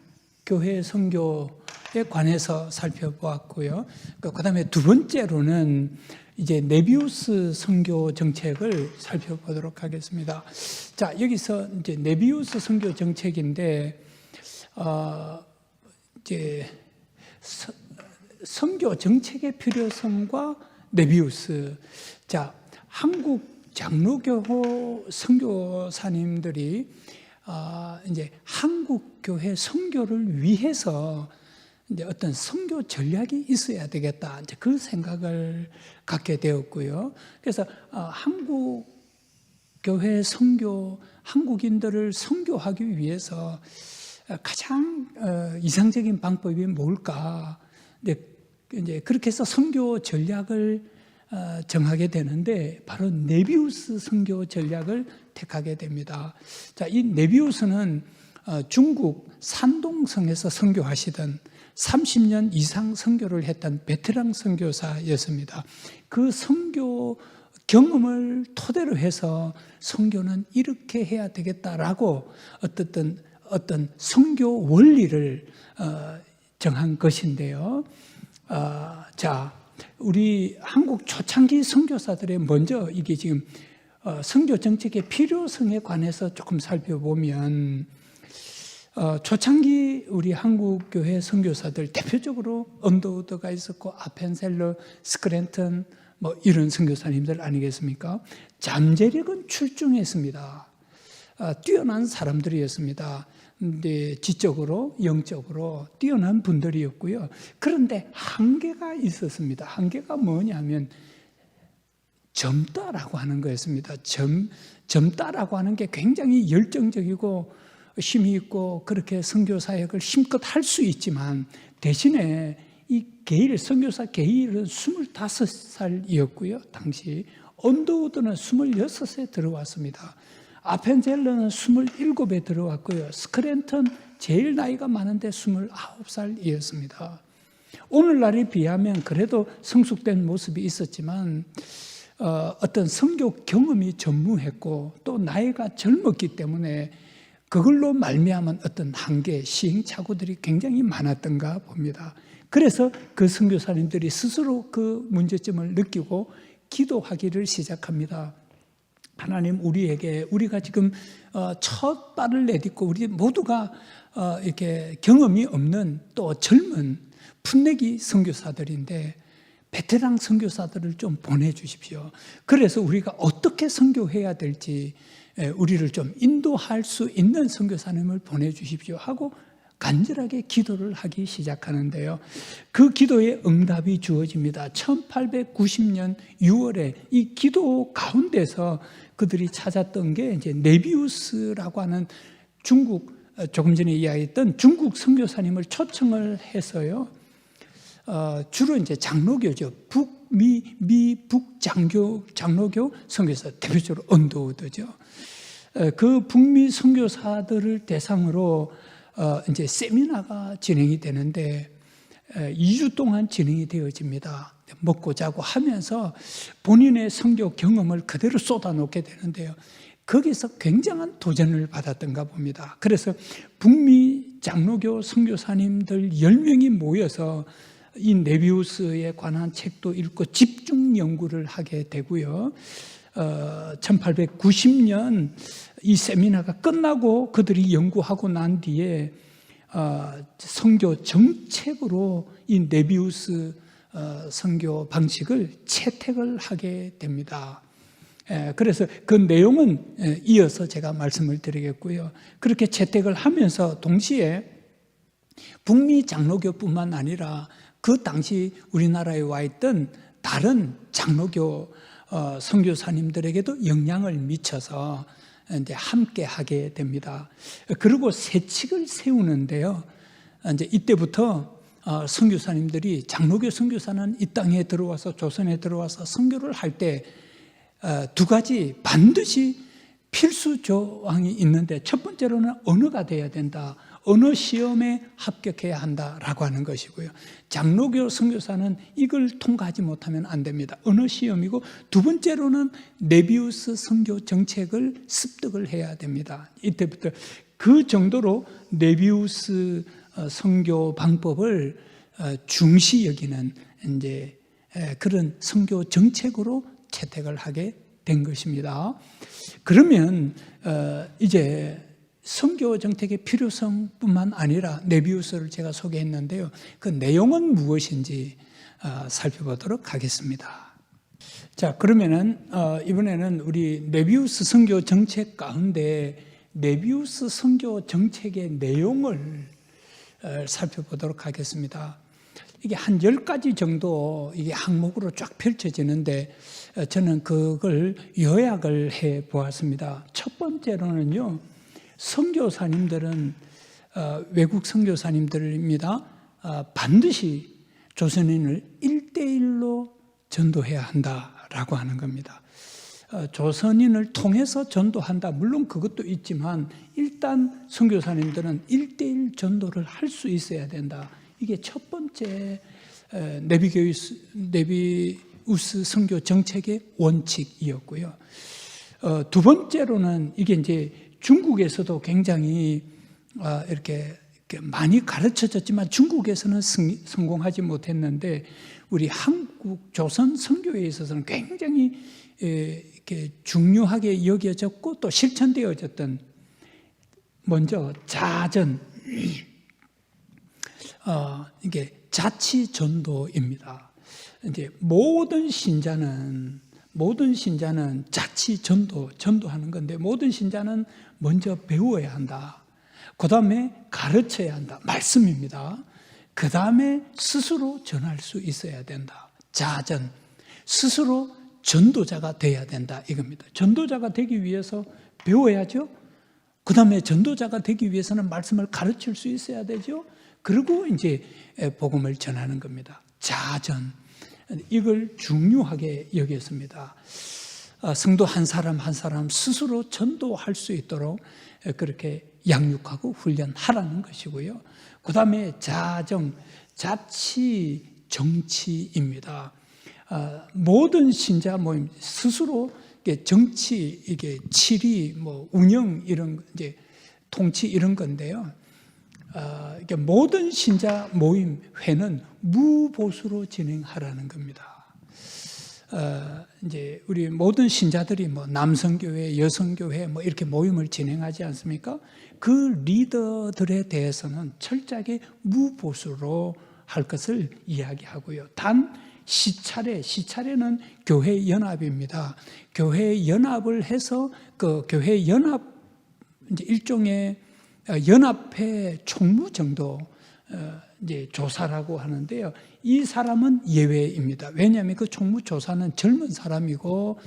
교회 선교에 관해서 살펴보았고요. 그 다음에 두 번째로는 이제 네비우스 선교 정책을 살펴보도록 하겠습니다. 자, 여기서 이제 네비우스 선교 정책인데, 이제 선교 정책의 필요성과 네비우스. 자, 한국 장로교 선교사님들이 이제 한국 교회 선교를 위해서 이제 어떤 선교 전략이 있어야 되겠다, 이제 그 생각을 갖게 되었고요. 그래서 한국 교회 선교, 한국인들을 선교하기 위해서 가장 이상적인 방법이 뭘까? 이제 그렇게 해서 선교 전략을 정하게 되는데, 바로 네비우스 선교 전략을 택하게 됩니다. 자, 이 네비우스는 중국 산동성에서 선교하시던 30년 이상 선교를 했던 베테랑 선교사였습니다. 그 선교 경험을 토대로 해서 선교는 이렇게 해야 되겠다라고 어떤 선교 원리를 정한 것인데요. 자, 우리 한국 초창기 선교사들의 먼저 이게 지금 선교 정책의 필요성에 관해서 조금 살펴보면, 초창기 우리 한국 교회 선교사들 대표적으로 언더우드가 있었고 아펜셀러, 스크랜턴 뭐 이런 선교사님들 아니겠습니까? 잠재력은 출중했습니다. 뛰어난 사람들이었습니다. 근데 지적으로, 영적으로 뛰어난 분들이었고요. 그런데 한계가 있었습니다. 한계가 뭐냐면 젊다라고 하는 거였습니다. 젊다라고 하는 게 굉장히 열정적이고 힘이 있고 그렇게 선교 사역을 힘껏 할 수 있지만 대신에 이 게일, 선교사 게일은 25살이었고요. 당시 언더우드는 26에 들어왔습니다. 아펜젤러는 27에 들어왔고요. 스크랜턴 제일 나이가 많은데 29살이었습니다. 오늘날에 비하면 그래도 성숙된 모습이 있었지만 어떤 선교 경험이 전무했고 또 나이가 젊었기 때문에 그걸로 말미암은 어떤 한계, 시행착오들이 굉장히 많았던가 봅니다. 그래서 그 선교사님들이 스스로 그 문제점을 느끼고 기도하기를 시작합니다. 하나님, 우리가 지금 첫 발을 내딛고 우리 모두가 이렇게 경험이 없는 또 젊은 풋내기 선교사들인데 베테랑 선교사들을 좀 보내주십시오. 그래서 우리가 어떻게 선교해야 될지 우리를 좀 인도할 수 있는 선교사님을 보내주십시오 하고 간절하게 기도를 하기 시작하는데요. 그 기도의 응답이 주어집니다. 1890년 6월에 이 기도 가운데서 그들이 찾았던 게 이제 네비우스라고 하는 중국, 조금 전에 이야기했던 중국 선교사님을 초청을 해서요. 주로 이제 장로교죠. 북 장로교 선교사, 대표적으로 언더우드죠. 그 북미 선교사들을 대상으로 이제 세미나가 진행이 되는데 2주 동안 진행이 되어집니다. 먹고 자고 하면서 본인의 선교 경험을 그대로 쏟아놓게 되는데요. 거기서 굉장한 도전을 받았던가 봅니다. 그래서 북미 장로교 선교사님들 10명이 모여서 이 네비우스에 관한 책도 읽고 집중 연구를 하게 되고요. 1890년 이 세미나가 끝나고 그들이 연구하고 난 뒤에 선교 정책으로 이 네비우스 선교 방식을 채택을 하게 됩니다. 그래서 그 내용은 이어서 제가 말씀을 드리겠고요. 그렇게 채택을 하면서 동시에 북미 장로교뿐만 아니라 그 당시 우리나라에 와 있던 다른 장로교 선교사님들에게도 영향을 미쳐서 이제 함께 하게 됩니다. 그리고 새 책을 세우는데요. 이제 이때부터 선교사님들이 장로교 선교사는 이 땅에 들어와서 조선에 들어와서 선교를 할 때 두 가지 반드시 필수 조항이 있는데 첫 번째로는 언어가 돼야 된다. 언어 시험에 합격해야 한다라고 하는 것이고요. 장로교 선교사는 이걸 통과하지 못하면 안 됩니다. 언어 시험이고 두 번째로는 네비우스 선교 정책을 습득을 해야 됩니다. 이때부터 그 정도로 네비우스 선교 방법을 중시 여기는 이제 그런 선교 정책으로 채택을 하게 된 것입니다. 그러면 이제 선교 정책의 필요성뿐만 아니라 네비우스를 제가 소개했는데요. 그 내용은 무엇인지 살펴보도록 하겠습니다. 자, 그러면은 이번에는 우리 네비우스 선교 정책 가운데 네비우스 선교 정책의 내용을 살펴보도록 하겠습니다. 이게 한 10가지 정도 이게 항목으로 쫙 펼쳐지는데 저는 그걸 요약을 해 보았습니다. 첫 번째로는요. 선교사님들은 외국 선교사님들입니다. 반드시 조선인을 1대1로 전도해야 한다라고 하는 겁니다. 조선인을 통해서 전도한다. 물론 그것도 있지만 일단 선교사님들은 1대1 전도를 할 수 있어야 된다. 이게 첫 번째 네비우스 선교 정책의 원칙이었고요. 두 번째로는 이게 이제 중국에서도 굉장히 이렇게 많이 가르쳐졌지만 중국에서는 성공하지 못했는데 우리 한국 조선 선교에 있어서는 굉장히 이렇게 중요하게 여겨졌고 또 실천되어졌던 먼저 자전 이게 자치 전도입니다. 이제 모든 신자는 모든 신자는 자치 전도하는 건데, 모든 신자는 먼저 배워야 한다. 그 다음에 가르쳐야 한다. 말씀입니다. 그 다음에 스스로 전할 수 있어야 된다. 자전, 스스로 전도자가 돼야 된다 이겁니다. 전도자가 되기 위해서 배워야죠. 그 다음에 전도자가 되기 위해서는 말씀을 가르칠 수 있어야 되죠. 그리고 이제 복음을 전하는 겁니다. 자전, 이걸 중요하게 여겼습니다. 성도 한 사람 한 사람 스스로 전도할 수 있도록 그렇게 양육하고 훈련하라는 것이고요. 그 다음에 자정, 자치, 정치입니다. 모든 신자 모임 스스로 정치, 이게 치리, 운영 이런 이제 통치 이런 건데요. 모든 신자 모임 회는 무보수로 진행하라는 겁니다. 이제 우리 모든 신자들이 남성교회, 여성교회 이렇게 모임을 진행하지 않습니까? 그 리더들에 대해서는 철저하게 무보수로 할 것을 이야기하고요. 단 시차례는 교회 연합입니다. 교회 연합을 해서 그 교회 연합 이제 일종의 연합회 총무 정도 이제 조사라고 하는데요. 이 사람은 예외입니다. 왜냐하면 그 총무 조사는 젊은 사람이고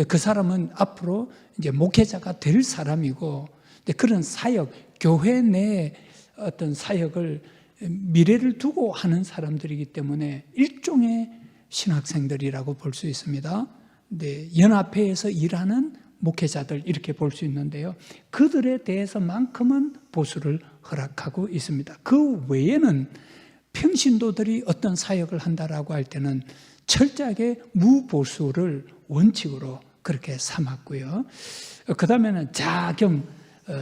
그 사람은 앞으로 이제 목회자가 될 사람이고 그런 사역, 교회 내 어떤 사역을 미래를 두고 하는 사람들이기 때문에 일종의 신학생들이라고 볼 수 있습니다. 연합회에서 일하는 목회자들 이렇게 볼 수 있는데요. 그들에 대해서만큼은 보수를 허락하고 있습니다. 그 외에는 평신도들이 어떤 사역을 한다라고 할 때는 철저하게 무보수를 원칙으로 그렇게 삼았고요. 그 다음에는 자경,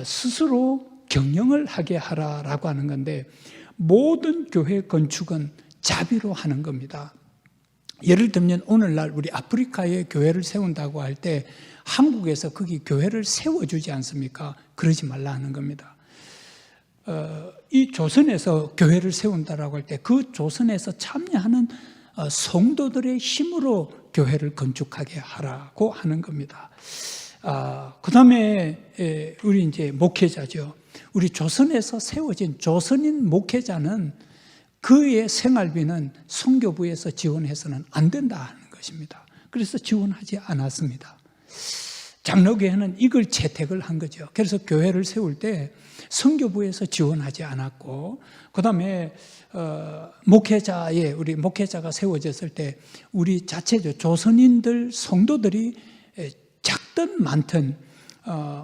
스스로 경영을 하게 하라라고 하는 건데 모든 교회 건축은 자비로 하는 겁니다. 예를 들면 오늘날 우리 아프리카에 교회를 세운다고 할 때 한국에서 거기 교회를 세워주지 않습니까? 그러지 말라 하는 겁니다. 이 조선에서 교회를 세운다라고 할 때 그 조선에서 참여하는 성도들의 힘으로 교회를 건축하게 하라고 하는 겁니다. 그 다음에 우리 이제 목회자죠. 우리 조선에서 세워진 조선인 목회자는 그의 생활비는 선교부에서 지원해서는 안 된다 하는 것입니다. 그래서 지원하지 않았습니다. 장로교회는 이걸 채택을 한 거죠. 그래서 교회를 세울 때 선교부에서 지원하지 않았고, 그 다음에 우리 목회자가 세워졌을 때 우리 자체죠. 조선인들 성도들이 작든 많든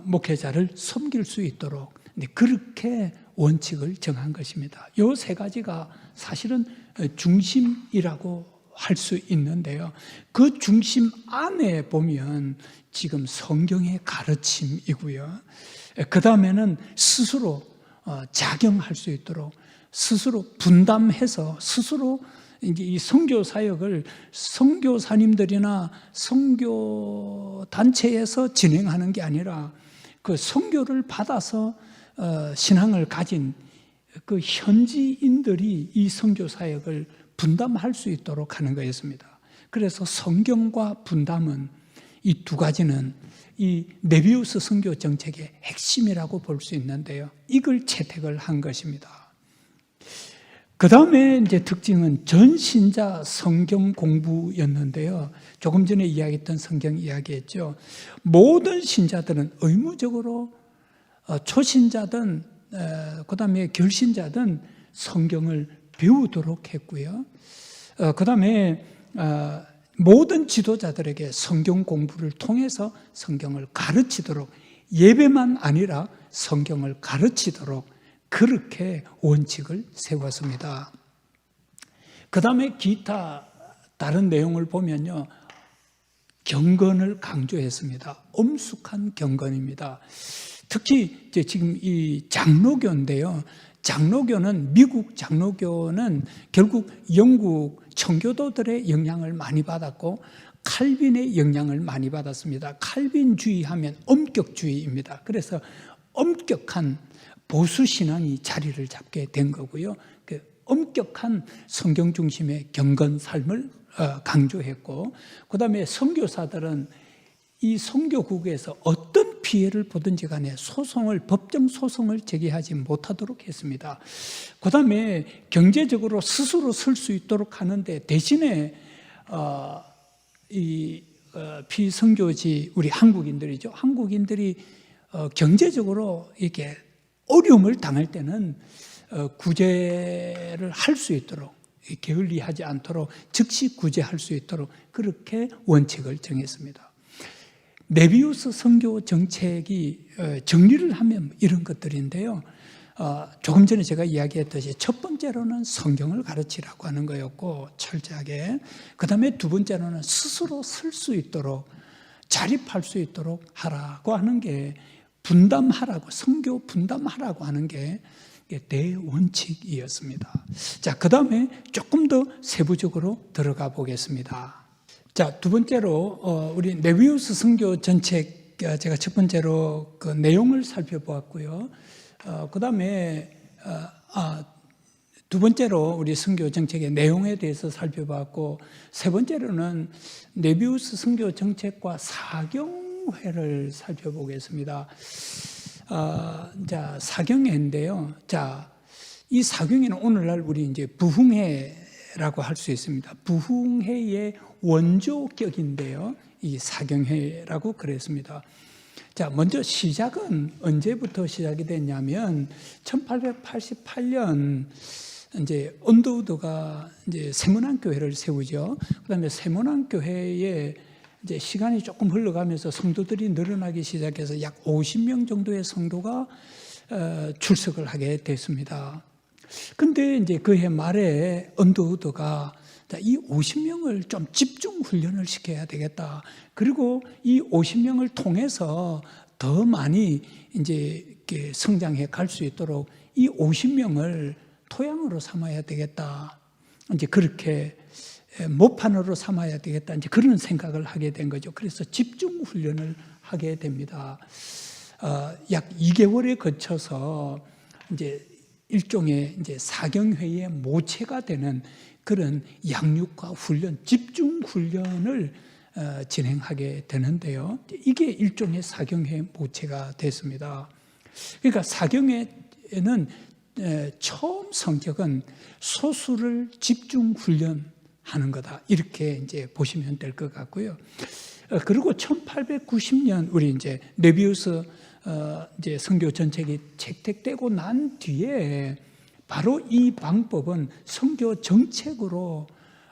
목회자를 섬길 수 있도록 그렇게 원칙을 정한 것입니다. 이 세 가지가 사실은 중심이라고 할 수 있는데요. 그 중심 안에 보면 지금 성경의 가르침이고요. 그 다음에는 스스로 작용할 수 있도록 스스로 분담해서 스스로 이제 이 선교 사역을 선교사님들이나 선교 단체에서 진행하는 게 아니라 그 선교를 받아서 신앙을 가진 그 현지인들이 이 선교 사역을 분담할 수 있도록 하는 거였습니다. 그래서 성경과 분담은 이 두 가지는 이 네비우스 선교 정책의 핵심이라고 볼 수 있는데요. 이걸 채택을 한 것입니다. 그 다음에 이제 특징은 전신자 성경 공부였는데요. 조금 전에 이야기했던 성경 이야기했죠. 모든 신자들은 의무적으로 초신자든 그 다음에 결신자든 성경을 배우도록 했고요. 그 다음에 모든 지도자들에게 성경 공부를 통해서 성경을 가르치도록, 예배만 아니라 성경을 가르치도록 그렇게 원칙을 세웠습니다. 그 다음에 기타 다른 내용을 보면요, 경건을 강조했습니다. 엄숙한 경건입니다. 특히 지금 이 장로교인데요. 장로교는, 미국 장로교는 결국 영국 청교도들의 영향을 많이 받았고 칼빈의 영향을 많이 받았습니다. 칼빈주의 하면 엄격주의입니다. 그래서 엄격한 보수신앙이 자리를 잡게 된 거고요. 엄격한 성경 중심의 경건 삶을 강조했고, 그 다음에 선교사들은 이 선교국에서 어떤 피해를 보든지 간에 법정 소송을 제기하지 못하도록 했습니다. 그 다음에 경제적으로 스스로 설 수 있도록 하는데, 대신에 비선교지 우리 한국인들이죠. 한국인들이 경제적으로 이렇게 어려움을 당할 때는 구제를 할 수 있도록, 게을리하지 않도록 즉시 구제할 수 있도록 그렇게 원칙을 정했습니다. 네비우스 선교 정책이 정리를 하면 이런 것들인데요. 조금 전에 제가 이야기했듯이 첫 번째로는 성경을 가르치라고 하는 거였고, 철저하게. 그 다음에 두 번째로는 스스로 설 수 있도록, 자립할 수 있도록 하라고 하는 게 분담하라고, 선교 분담하라고 하는 게 대원칙이었습니다. 자, 그 다음에 조금 더 세부적으로 들어가 보겠습니다. 자, 두 번째로 우리 네비우스 선교 전책, 제가 첫 번째로 그 내용을 살펴보았고요. 그 다음에 두 번째로 우리 선교 정책의 내용에 대해서 살펴봤고, 세 번째로는 네비우스 선교 정책과 사경회를 살펴보겠습니다. 자, 사경회인데요. 자, 이 사경회는 오늘날 우리 이제 부흥회라고 할 수 있습니다. 부흥회의 원조격인데요. 이 사경회라고 그랬습니다. 자, 먼저 시작은 언제부터 시작이 됐냐면 1888년 이제 언더우드가 이제 세문안 교회를 세우죠. 그다음에 세문안 교회에 이제 시간이 조금 흘러가면서 성도들이 늘어나기 시작해서 약 50명 정도의 성도가 출석을 하게 됐습니다. 근데 이제 그해 말에 언더우드가 이 50명을 좀 집중 훈련을 시켜야 되겠다. 그리고 이 50명을 통해서 더 많이 이제 이렇게 성장해 갈 수 있도록 이 50명을 토양으로 삼아야 되겠다. 이제 그렇게 모판으로 삼아야 되겠다. 이제 그런 생각을 하게 된 거죠. 그래서 집중 훈련을 하게 됩니다. 약 2개월에 거쳐서 이제 일종의 이제 사경회의 모체가 되는 그런 양육과 훈련, 집중 훈련을 진행하게 되는데요. 이게 일종의 사경회 모체가 됐습니다. 그러니까 사경회는 처음 성격은 소수를 집중 훈련하는 거다. 이렇게 이제 보시면 될 것 같고요. 그리고 1890년 우리 이제 네비우스 이제 선교 전책이 채택되고 난 뒤에 바로 이 방법은 선교 정책으로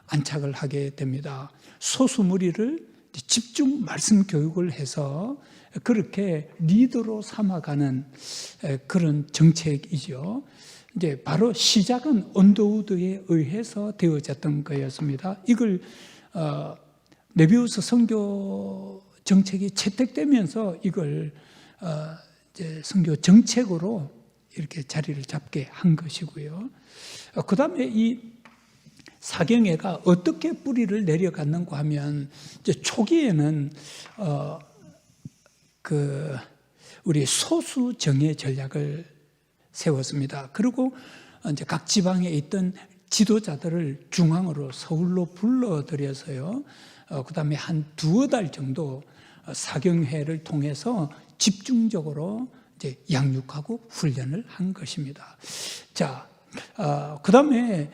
안착을 하게 됩니다. 소수 무리를 집중 말씀 교육을 해서 그렇게 리더로 삼아가는 그런 정책이죠. 이제 바로 시작은 언더우드에 의해서 되어졌던 거였습니다. 이걸 네비우스 선교 정책이 채택되면서 이걸 이제 선교 정책으로 이렇게 자리를 잡게 한 것이고요. 그 다음에 이 사경회가 어떻게 뿌리를 내려갔는가 하면, 이제 초기에는 우리 소수 정예 전략을 세웠습니다. 그리고 이제 각 지방에 있던 지도자들을 중앙으로 서울로 불러들여서요. 그 다음에 한 두어 달 정도 사경회를 통해서 집중적으로 이제 양육하고 훈련을 한 것입니다. 자, 그 다음에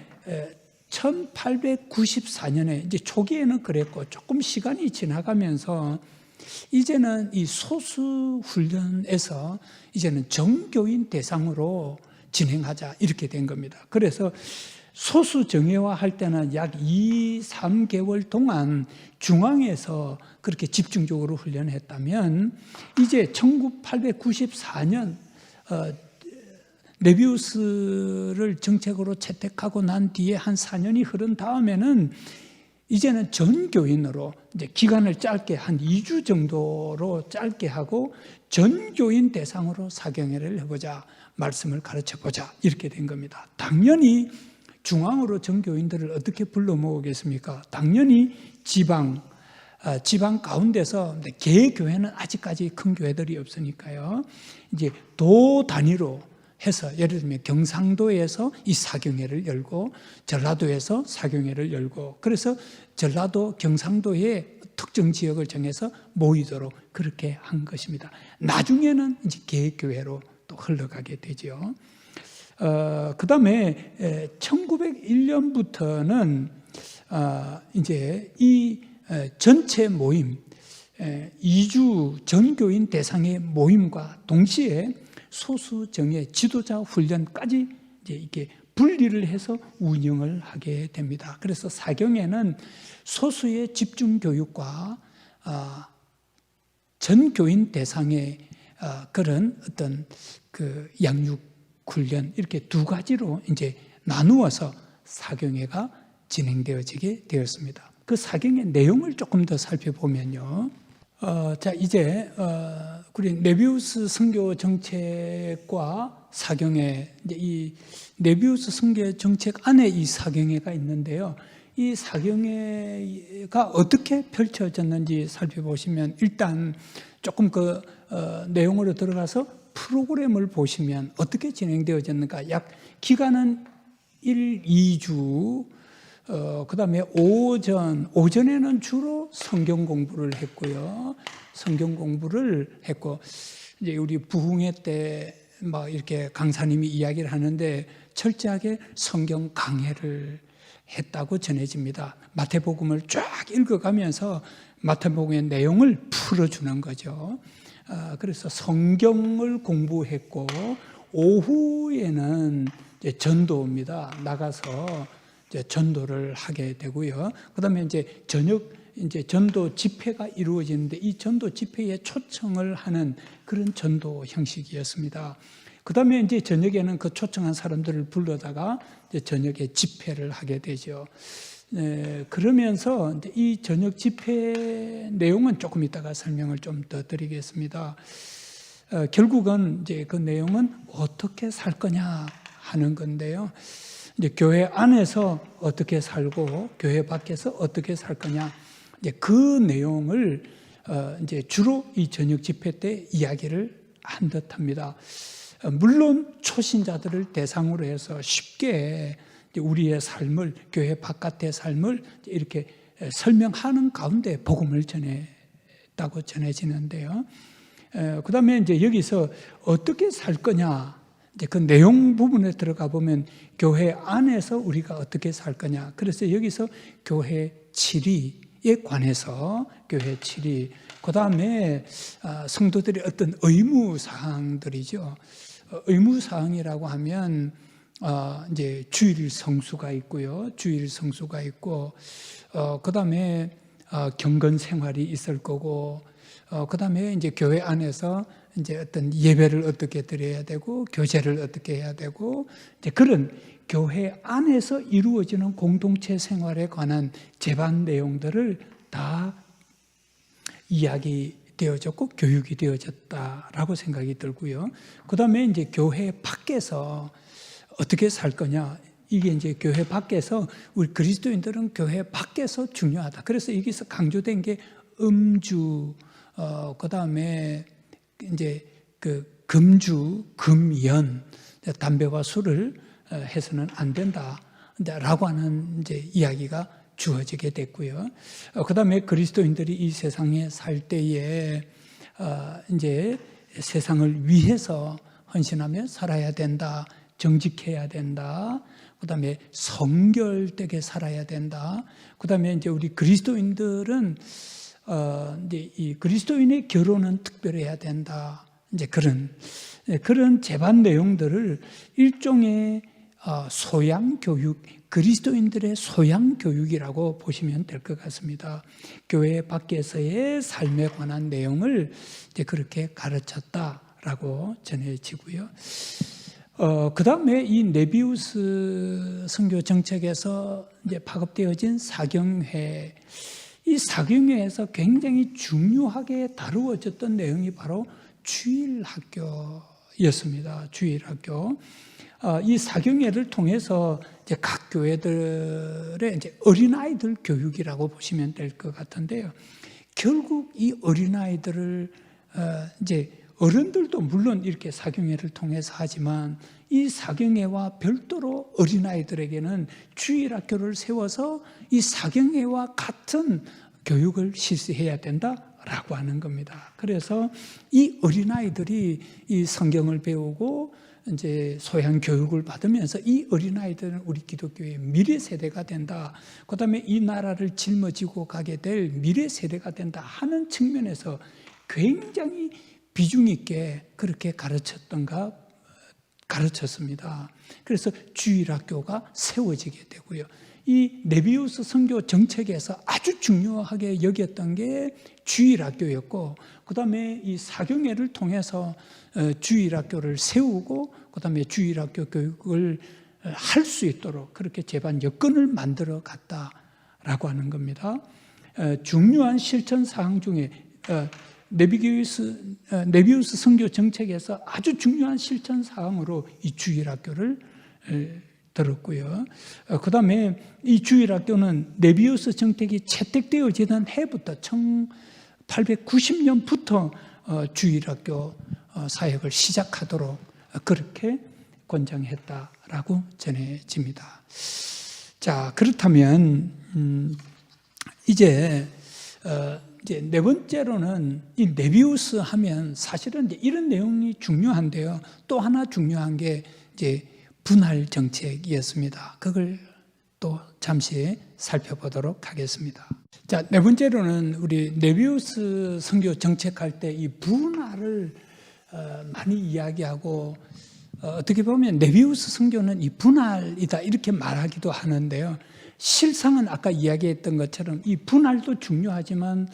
1894년에 이제 초기에는 그랬고 조금 시간이 지나가면서 이제는 이 소수 훈련에서 이제는 정교인 대상으로 진행하자 이렇게 된 겁니다. 그래서 소수 정예화 할 때는 약 2, 3개월 동안 중앙에서 그렇게 집중적으로 훈련했다면 이제 1894년 네비우스를 정책으로 채택하고 난 뒤에 한 4년이 흐른 다음에는 이제는 전교인으로 이제 기간을 짧게 한 2주 정도로 짧게 하고 전교인 대상으로 사경회를 해보자, 말씀을 가르쳐보자 이렇게 된 겁니다. 당연히 중앙으로 전교인들을 어떻게 불러 모으겠습니까? 당연히 지방 가운데서 개교회는 아직까지 큰 교회들이 없으니까요. 이제 도 단위로 해서 예를 들면 경상도에서 이 사경회를 열고 전라도에서 사경회를 열고 그래서 전라도 경상도의 특정 지역을 정해서 모이도록 그렇게 한 것입니다. 나중에는 이제 개혁교회로 또 흘러가게 되죠. 그 다음에 1901년부터는 이제 이 전체 모임, 이주 전교인 대상의 모임과 동시에 소수정예 지도자 훈련까지 이제 이렇게 분리를 해서 운영을 하게 됩니다. 그래서 사경에는 소수의 집중 교육과 전교인 대상의 그런 어떤 그 양육 훈련 이렇게 두 가지로 이제 나누어서 사경회가 진행되어지게 되었습니다. 그 사경의 내용을 조금 더 살펴보면요. 자, 이제 우리 네비우스 선교 정책과 사경회, 이제 이 네비우스 선교 정책 안에 이 사경회가 있는데요. 이 사경회가 어떻게 펼쳐졌는지 살펴보시면 일단 조금 그 내용으로 들어가서 프로그램을 보시면 어떻게 진행되어졌는가. 약 기간은 2주. 그 다음에 오전에는 주로 성경 공부를 했고요. 성경 공부를 했고, 이제 우리 부흥회 때 막 이렇게 강사님이 이야기를 하는데 철저하게 성경 강해를 했다고 전해집니다. 마태복음을 쫙 읽어가면서 마태복음의 내용을 풀어주는 거죠. 그래서 성경을 공부했고, 오후에는 이제 전도입니다. 나가서 이제 전도를 하게 되고요. 그 다음에 이제 저녁 이제 전도 집회가 이루어지는데 이 전도 집회에 초청을 하는 그런 전도 형식이었습니다. 그 다음에 이제 저녁에는 그 초청한 사람들을 불러다가 이제 저녁에 집회를 하게 되죠. 그러면서 이제 이 저녁 집회 내용은 조금 이따가 설명을 좀 더 드리겠습니다. 결국은 이제 그 내용은 어떻게 살 거냐 하는 건데요. 이제 교회 안에서 어떻게 살고 교회 밖에서 어떻게 살 거냐. 이제 그 내용을 이제 주로 이 저녁 집회 때 이야기를 한 듯합니다. 물론 초신자들을 대상으로 해서 쉽게 우리의 삶을 교회 바깥의 삶을 이렇게 설명하는 가운데 복음을 전했다고 전해지는데요. 그 다음에 이제 여기서 어떻게 살 거냐. 이제 그 내용 부분에 들어가 보면 교회 안에서 우리가 어떻게 살 거냐. 그래서 여기서 교회 치리에 관해서 교회 치리. 그 다음에 성도들의 어떤 의무사항들이죠. 의무사항이라고 하면 이제 주일 성수가 있고요. 주일 성수가 있고, 그 다음에 경건 생활이 있을 거고, 그 다음에 이제 교회 안에서 이제 어떤 예배를 어떻게 드려야 되고, 교제를 어떻게 해야 되고, 이제 그런 교회 안에서 이루어지는 공동체 생활에 관한 제반 내용들을 다 이야기되어졌고, 교육이 되어졌다라고 생각이 들고요. 그 다음에 이제 교회 밖에서 어떻게 살 거냐. 이게 이제 교회 밖에서 우리 그리스도인들은 교회 밖에서 중요하다. 그래서 여기서 강조된 게 음주, 그 다음에 이제 그 금주, 금연, 담배와 술을 해서는 안 된다라고 하는 이제 이야기가 주어지게 됐고요. 그 다음에 그리스도인들이 이 세상에 살 때에 이제 세상을 위해서 헌신하며 살아야 된다, 정직해야 된다. 그 다음에 성결되게 살아야 된다. 그 다음에 이제 우리 그리스도인들은 이제 이 그리스도인의 결혼은 특별해야 된다. 이제 그런 제반 내용들을 일종의 소양 교육, 그리스도인들의 소양 교육이라고 보시면 될 것 같습니다. 교회 밖에서의 삶에 관한 내용을 이제 그렇게 가르쳤다라고 전해지고요. 그 다음에 이 네비우스 선교 정책에서 이제 파급되어진 사경회, 이 사경회에서 굉장히 중요하게 다루어졌던 내용이 바로 주일학교였습니다. 주일학교. 이 사경회를 통해서 이제 각 교회들의 이제 어린아이들 교육이라고 보시면 될 것 같은데요. 결국 이 어린아이들을 이제 어른들도 물론 이렇게 사경회를 통해서 하지만 이 사경회와 별도로 어린아이들에게는 주일학교를 세워서 이 사경회와 같은 교육을 실시해야 된다라고 하는 겁니다. 그래서 이 어린아이들이 이 성경을 배우고 이제 소양 교육을 받으면서 이 어린아이들은 우리 기독교의 미래 세대가 된다. 그다음에 이 나라를 짊어지고 가게 될 미래 세대가 된다 하는 측면에서 굉장히 비중 있게 그렇게 가르쳤습니다. 그래서 주일학교가 세워지게 되고요. 이 네비우스 선교 정책에서 아주 중요하게 여겼던 게 주일학교였고, 그 다음에 이 사경회를 통해서 주일학교를 세우고, 그 다음에 주일학교 교육을 할 수 있도록 그렇게 제반 여건을 만들어 갔다라고 하는 겁니다. 중요한 실천 사항 중에 네비우스 선교 정책에서 아주 중요한 실천 사항으로 이 주일학교를 들었고요. 그 다음에 이 주일학교는 네비우스 정책이 채택되어지던 해부터 1890년부터 주일학교 사역을 시작하도록 그렇게 권장했다라고 전해집니다. 자, 그렇다면 이제 네 번째로는 이 네비우스 하면 사실은 이제 이런 내용이 중요한데요. 또 하나 중요한 게 이제 분할 정책이었습니다. 그걸 또 잠시 살펴보도록 하겠습니다. 자, 네 번째로는 우리 네비우스 선교 정책할 때 이 분할을 많이 이야기하고 어떻게 보면 네비우스 선교는 이 분할이다 이렇게 말하기도 하는데요. 실상은 아까 이야기했던 것처럼 이 분할도 중요하지만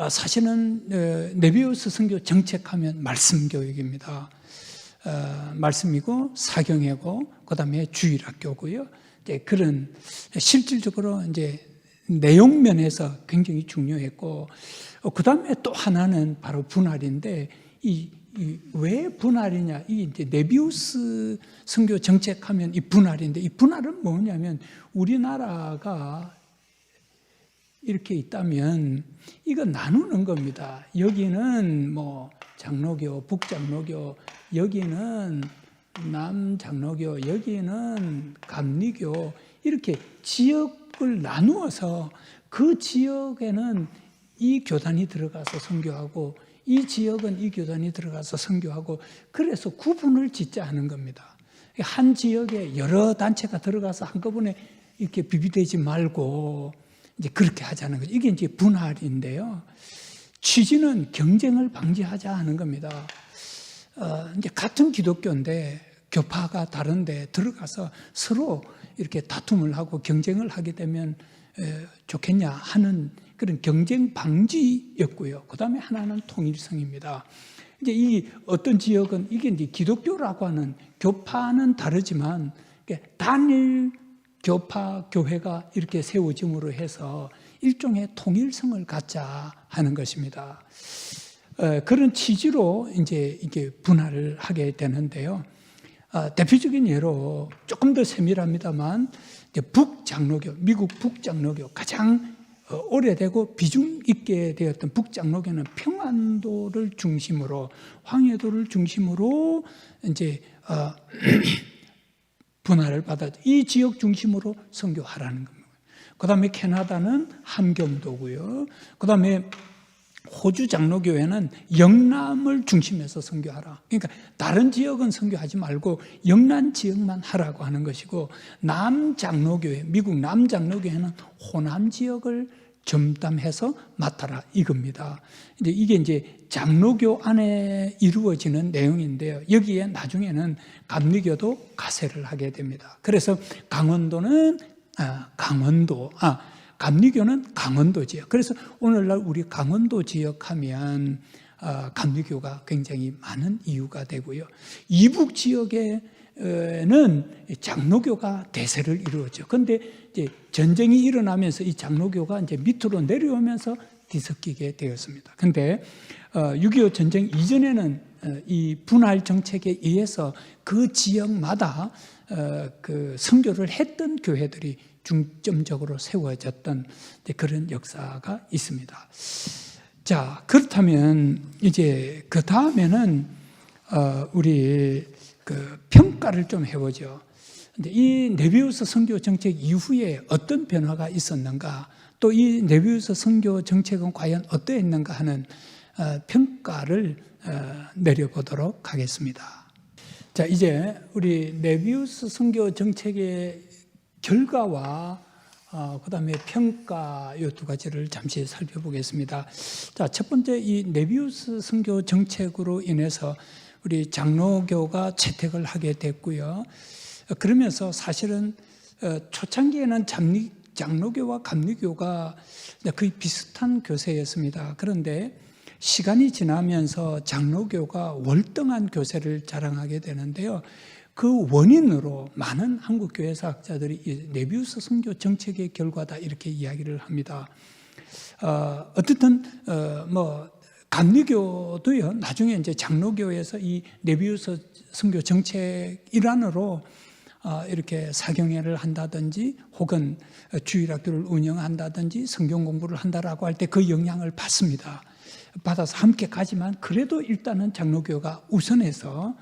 사실은 네비우스 선교 정책하면 말씀 교육입니다. 말씀이고 사경회고 그다음에 주일학교고요. 이제 그런 실질적으로 이제 내용 면에서 굉장히 중요했고, 그다음에 또 하나는 바로 분할인데 왜 분할이냐? 이 이제 네비우스 선교 정책하면 이 분할인데, 이 분할은 뭐냐면 우리나라가 이렇게 있다면 이거 나누는 겁니다. 여기는 뭐 장로교, 북장로교, 여기는 남장로교, 여기는 감리교, 이렇게 지역을 나누어서 그 지역에는 이 교단이 들어가서 선교하고 이 지역은 이 교단이 들어가서 선교하고, 그래서 구분을 짓자 하는 겁니다. 한 지역에 여러 단체가 들어가서 한꺼번에 이렇게 비비되지 말고 이제 그렇게 하자는 거죠. 이게 이제 분할인데요. 취지는 경쟁을 방지하자 하는 겁니다. 이제 같은 기독교인데 교파가 다른데 들어가서 서로 이렇게 다툼을 하고 경쟁을 하게 되면 좋겠냐 하는 그런 경쟁 방지였고요. 그 다음에 하나는 통일성입니다. 이제 이 어떤 지역은 이게 이제 기독교라고 하는 교파는 다르지만 단일 교파 교회가 이렇게 세워짐으로 해서 일종의 통일성을 갖자 하는 것입니다. 그런 취지로 이제 이게 분할을 하게 되는데요. 대표적인 예로 조금 더 세밀합니다만 북장로교, 미국 북장로교 가장 오래되고 비중 있게 되었던 북장로교는 평안도를 중심으로, 황해도를 중심으로 이제 분할을 받아 이 지역 중심으로 선교하라는 겁니다. 그 다음에 캐나다는 함경도고요. 그 다음에 호주 장로교회는 영남을 중심해서 선교하라. 그러니까 다른 지역은 선교하지 말고 영남 지역만 하라고 하는 것이고, 남장로교회, 미국 남장로교회는 호남 지역을 점담해서 맡아라 이겁니다. 이게 이제 장로교 안에 이루어지는 내용인데요. 여기에 나중에는 감리교도 가세를 하게 됩니다. 그래서 감리교는 강원도 지역. 그래서 오늘날 우리 강원도 지역 하면 감리교가 굉장히 많은 이유가 되고요. 이북 지역에는 장로교가 대세를 이루었죠. 그런데 이제 전쟁이 일어나면서 이 장로교가 이제 밑으로 내려오면서 뒤섞이게 되었습니다. 그런데 6.25 전쟁 이전에는 이 분할 정책에 의해서 그 지역마다 그 선교를 했던 교회들이 중점적으로 세워졌던 그런 역사가 있습니다. 자, 그렇다면 이제 그 다음에는 우리 그 평가를 좀 해보죠. 근데 이 네비우스 선교 정책 이후에 어떤 변화가 있었는가, 또 이 네비우스 선교 정책은 과연 어떠했는가 하는 평가를 내려보도록 하겠습니다. 자, 이제 우리 네비우스 선교 정책의 결과와 그 다음에 평가 이 두 가지를 잠시 살펴보겠습니다. 자, 첫 번째 이 네비우스 선교 정책으로 인해서 우리 장로교가 채택을 하게 됐고요. 그러면서 사실은 초창기에는 장로교와 감리교가 거의 비슷한 교세였습니다. 그런데 시간이 지나면서 장로교가 월등한 교세를 자랑하게 되는데요. 그 원인으로 많은 한국 교회사학자들이 이 네비우스 선교 정책의 결과다 이렇게 이야기를 합니다. 어쨌든 감리교도요. 나중에 이제 장로교에서 이 네비우스 선교 정책 일환으로 이렇게 사경회를 한다든지 혹은 주일학교를 운영한다든지 성경 공부를 한다라고 할 때 그 영향을 받습니다. 받아서 함께 가지만 그래도 일단은 장로교가 우선해서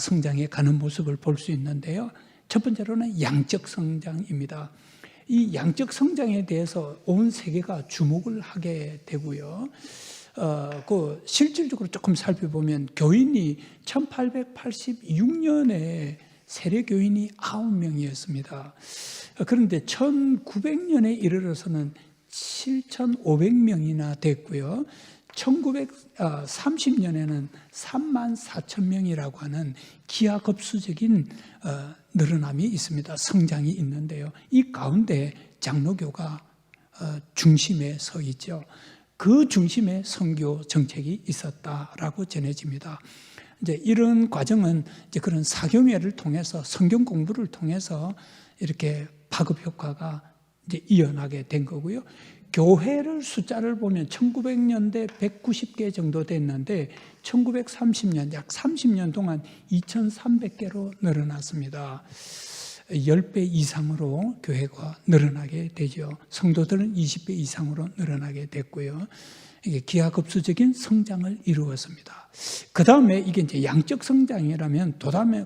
성장해 가는 모습을 볼 수 있는데요. 첫 번째로는 양적 성장입니다. 이 양적 성장에 대해서 온 세계가 주목을 하게 되고요. 그 실질적으로 조금 살펴보면 교인이 1886년에 세례 교인이 9명이었습니다. 그런데 1900년에 이르러서는 7,500명이나 됐고요. 1930년에는 34,000명이라고 하는 기하급수적인 늘어남이 있습니다. 성장이 있는데요. 이 가운데 장로교가 중심에 서 있죠. 그 중심에 선교 정책이 있었다라고 전해집니다. 이제 이런 과정은 이제 그런 사경회를 통해서 성경 공부를 통해서 이렇게 파급 효과가 이제 이어나게 된 거고요. 교회를 숫자를 보면 1900년대 190개 정도 됐는데 1930년 약 30년 동안 2300개로 늘어났습니다. 10배 이상으로 교회가 늘어나게 되죠. 성도들은 20배 이상으로 늘어나게 됐고요. 이게 기하급수적인 성장을 이루었습니다. 그 다음에 이게 이제 양적 성장이라면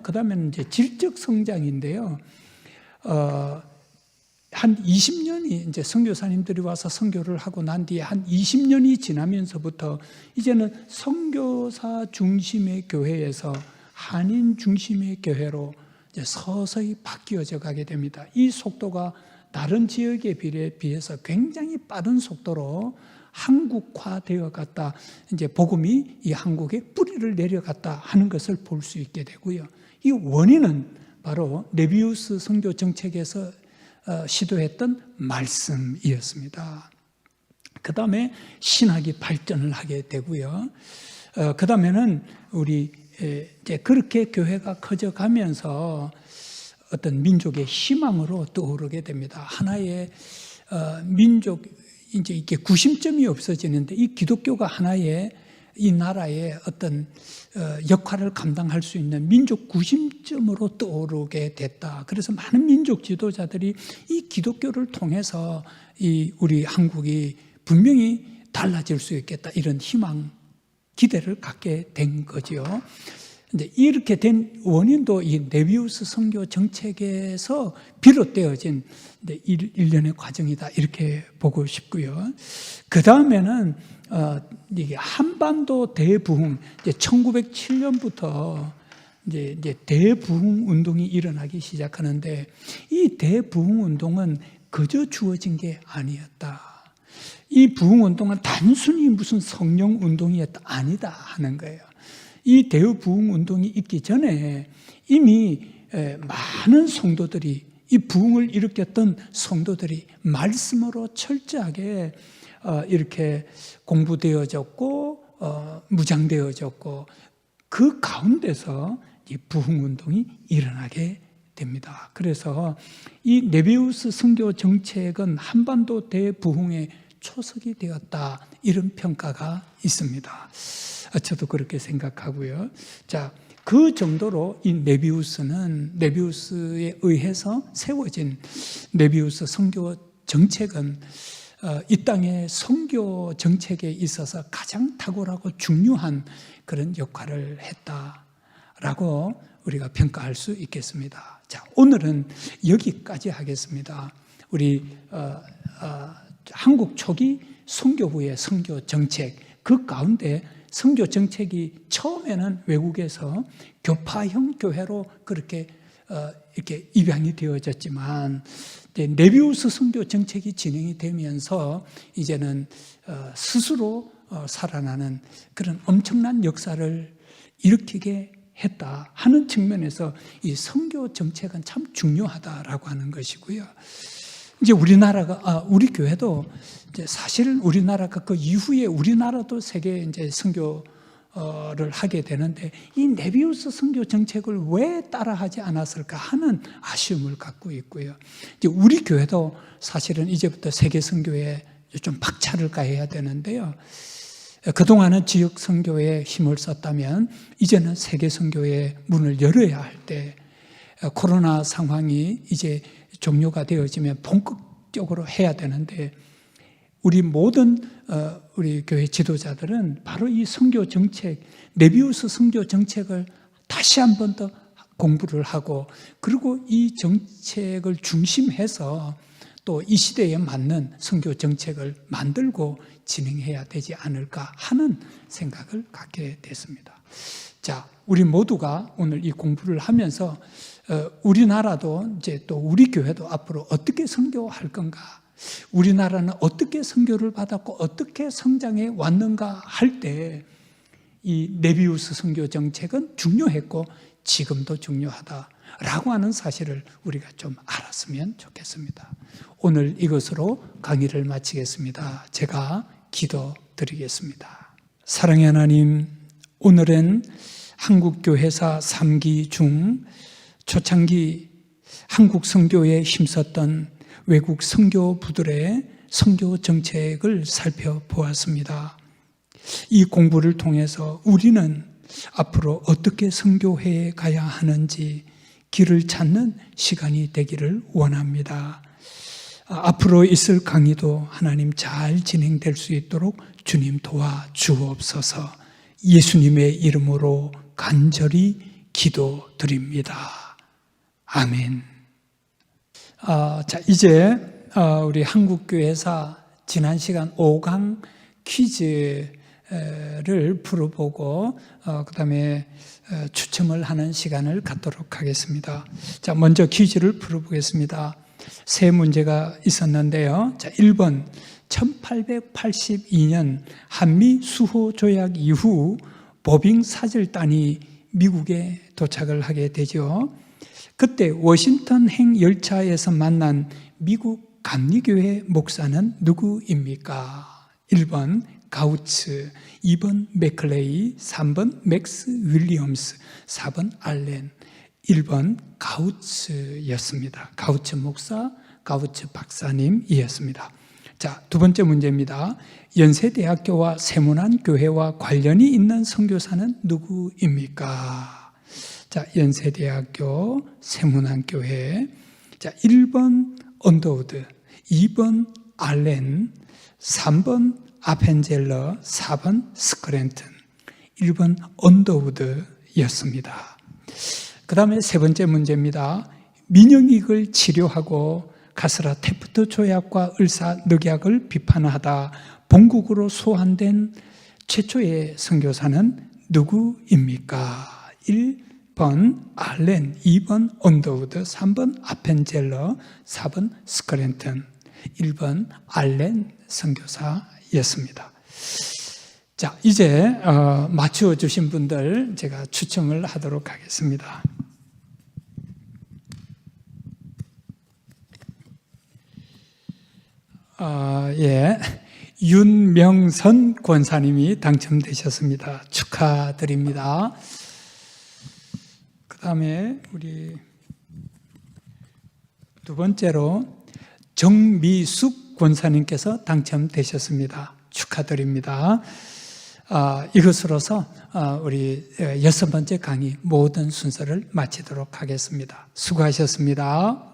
그 다음에는 이제 질적 성장인데요. 한 20년이 이제 선교사님들이 와서 선교를 하고 난 뒤에 한 20년이 지나면서부터 이제는 선교사 중심의 교회에서 한인 중심의 교회로 이제 서서히 바뀌어져 가게 됩니다. 이 속도가 다른 지역에 비해서 굉장히 빠른 속도로 한국화되어 갔다. 이제 복음이 이 한국에 뿌리를 내려갔다 하는 것을 볼 수 있게 되고요. 이 원인은 바로 네비우스 선교 정책에서 시도했던 말씀이었습니다. 그 다음에 신학이 발전을 하게 되고요. 그 다음에는 우리 이제 그렇게 교회가 커져가면서 어떤 민족의 희망으로 떠오르게 됩니다. 하나의 민족, 이제 이게 구심점이 없어지는데 이 기독교가 하나의 이 나라의 어떤 역할을 감당할 수 있는 민족 구심점으로 떠오르게 됐다. 그래서 많은 민족 지도자들이 이 기독교를 통해서 이 우리 한국이 분명히 달라질 수 있겠다. 이런 희망, 기대를 갖게 된 거죠. 근데 이렇게 된 원인도 이 네비우스 선교 정책에서 비롯되어진 일련의 과정이다. 이렇게 보고 싶고요. 그 다음에는 이게 한반도 대부흥, 이제 1907년부터 이제 대부흥 운동이 일어나기 시작하는데 이 대부흥 운동은 그저 주어진 게 아니었다. 이 부흥 운동은 단순히 무슨 성령 운동이었다 아니다 하는 거예요. 이 대부흥 운동이 있기 전에 이미 많은 성도들이 이 부흥을 일으켰던 성도들이 말씀으로 철저하게 이렇게 공부되어졌고 무장되어졌고 그 가운데서 이 부흥 운동이 일어나게 됩니다. 그래서 이 네비우스 선교 정책은 한반도 대부흥의 초석이 되었다. 이런 평가가 있습니다. 저도 그렇게 생각하고요. 자, 그 정도로 이 네비우스에 의해서 세워진 네비우스 선교 정책은 이 땅의 선교 정책에 있어서 가장 탁월하고 중요한 그런 역할을 했다라고 우리가 평가할 수 있겠습니다. 자, 오늘은 여기까지 하겠습니다. 우리 한국 초기 선교부의 선교 정책, 그 가운데 선교 정책이 처음에는 외국에서 교파형 교회로 그렇게 이렇게 입양이 되어졌지만, 네비우스 선교 정책이 진행이 되면서 이제는 스스로 살아나는 그런 엄청난 역사를 일으키게 했다 하는 측면에서 이 선교 정책은 참 중요하다라고 하는 것이고요. 이제 우리 교회도 이제 사실 우리나라가 그 이후에 우리나라도 세계 이제 선교를 하게 되는데, 이 네비우스 선교 정책을 왜 따라하지 않았을까 하는 아쉬움을 갖고 있고요. 이제 우리 교회도 사실은 이제부터 세계 선교에 좀 박차를 가해야 되는데요. 그동안은 지역 선교에 힘을 썼다면 이제는 세계 선교의 문을 열어야 할 때, 코로나 상황이 이제 종료가 되어지면 본격적으로 해야 되는데, 우리 모든 우리 교회 지도자들은 바로 이 선교 정책, 네비우스 선교 정책을 다시 한 번 더 공부를 하고, 그리고 이 정책을 중심해서 또 이 시대에 맞는 선교 정책을 만들고 진행해야 되지 않을까 하는 생각을 갖게 됐습니다. 자, 우리 모두가 오늘 이 공부를 하면서 우리나라도 이제 또 우리 교회도 앞으로 어떻게 선교할 건가, 우리나라는 어떻게 선교를 받았고 어떻게 성장해 왔는가 할 때 이 네비우스 선교 정책은 중요했고 지금도 중요하다라고 하는 사실을 우리가 좀 알았으면 좋겠습니다. 오늘 이것으로 강의를 마치겠습니다. 제가 기도드리겠습니다. 사랑의 하나님, 오늘은 한국교회사 3기 중 초창기 한국 선교에 힘썼던 외국 선교부들의 선교 정책을 살펴보았습니다. 이 공부를 통해서 우리는 앞으로 어떻게 선교해 가야 하는지 길을 찾는 시간이 되기를 원합니다. 앞으로 있을 강의도 하나님 잘 진행될 수 있도록 주님 도와주옵소서. 예수님의 이름으로 간절히 기도드립니다. 아멘. 자, 이제 우리 한국교회사 지난 시간 5강 퀴즈를 풀어보고 그 다음에 추첨을 하는 시간을 갖도록 하겠습니다. 자, 먼저 퀴즈를 풀어보겠습니다. 세 문제가 있었는데요. 자, 1번 1882년 한미 수호 조약 이후 보빙 사절단이 미국에 도착을 하게 되죠. 그때 워싱턴 행 열차에서 만난 미국 감리교회 목사는 누구입니까? 1번 가우츠, 2번 맥클레이, 3번 맥스 윌리엄스, 4번 알렌. 1번 가우츠였습니다. 가우츠 목사, 가우츠 박사님이었습니다. 자, 두 번째 문제입니다. 연세대학교와 세문안교회와 관련이 있는 선교사는 누구입니까? 자, 연세대학교, 세문안교회. 자, 1번 언더우드, 2번 알렌, 3번 아펜젤러, 4번 스크랜튼. 1번 언더우드였습니다. 그 다음에 세 번째 문제입니다. 민영익을 치료하고 가스라 테프트 조약과 을사 늑약을 비판하다 본국으로 소환된 최초의 선교사는 누구입니까? 1번 알렌, 2번 언더우드, 3번 아펜젤러, 4번 스크랜튼. 1번 알렌 선교사였습니다. 자, 이제 맞추어 주신 분들 제가 추첨을 하도록 하겠습니다. 예, 윤명선 권사님이 당첨되셨습니다. 축하드립니다. 그 다음에 우리 두 번째로 정미숙 권사님께서 당첨되셨습니다. 축하드립니다. 이것으로서 우리 6번째 강의 모든 순서를 마치도록 하겠습니다. 수고하셨습니다.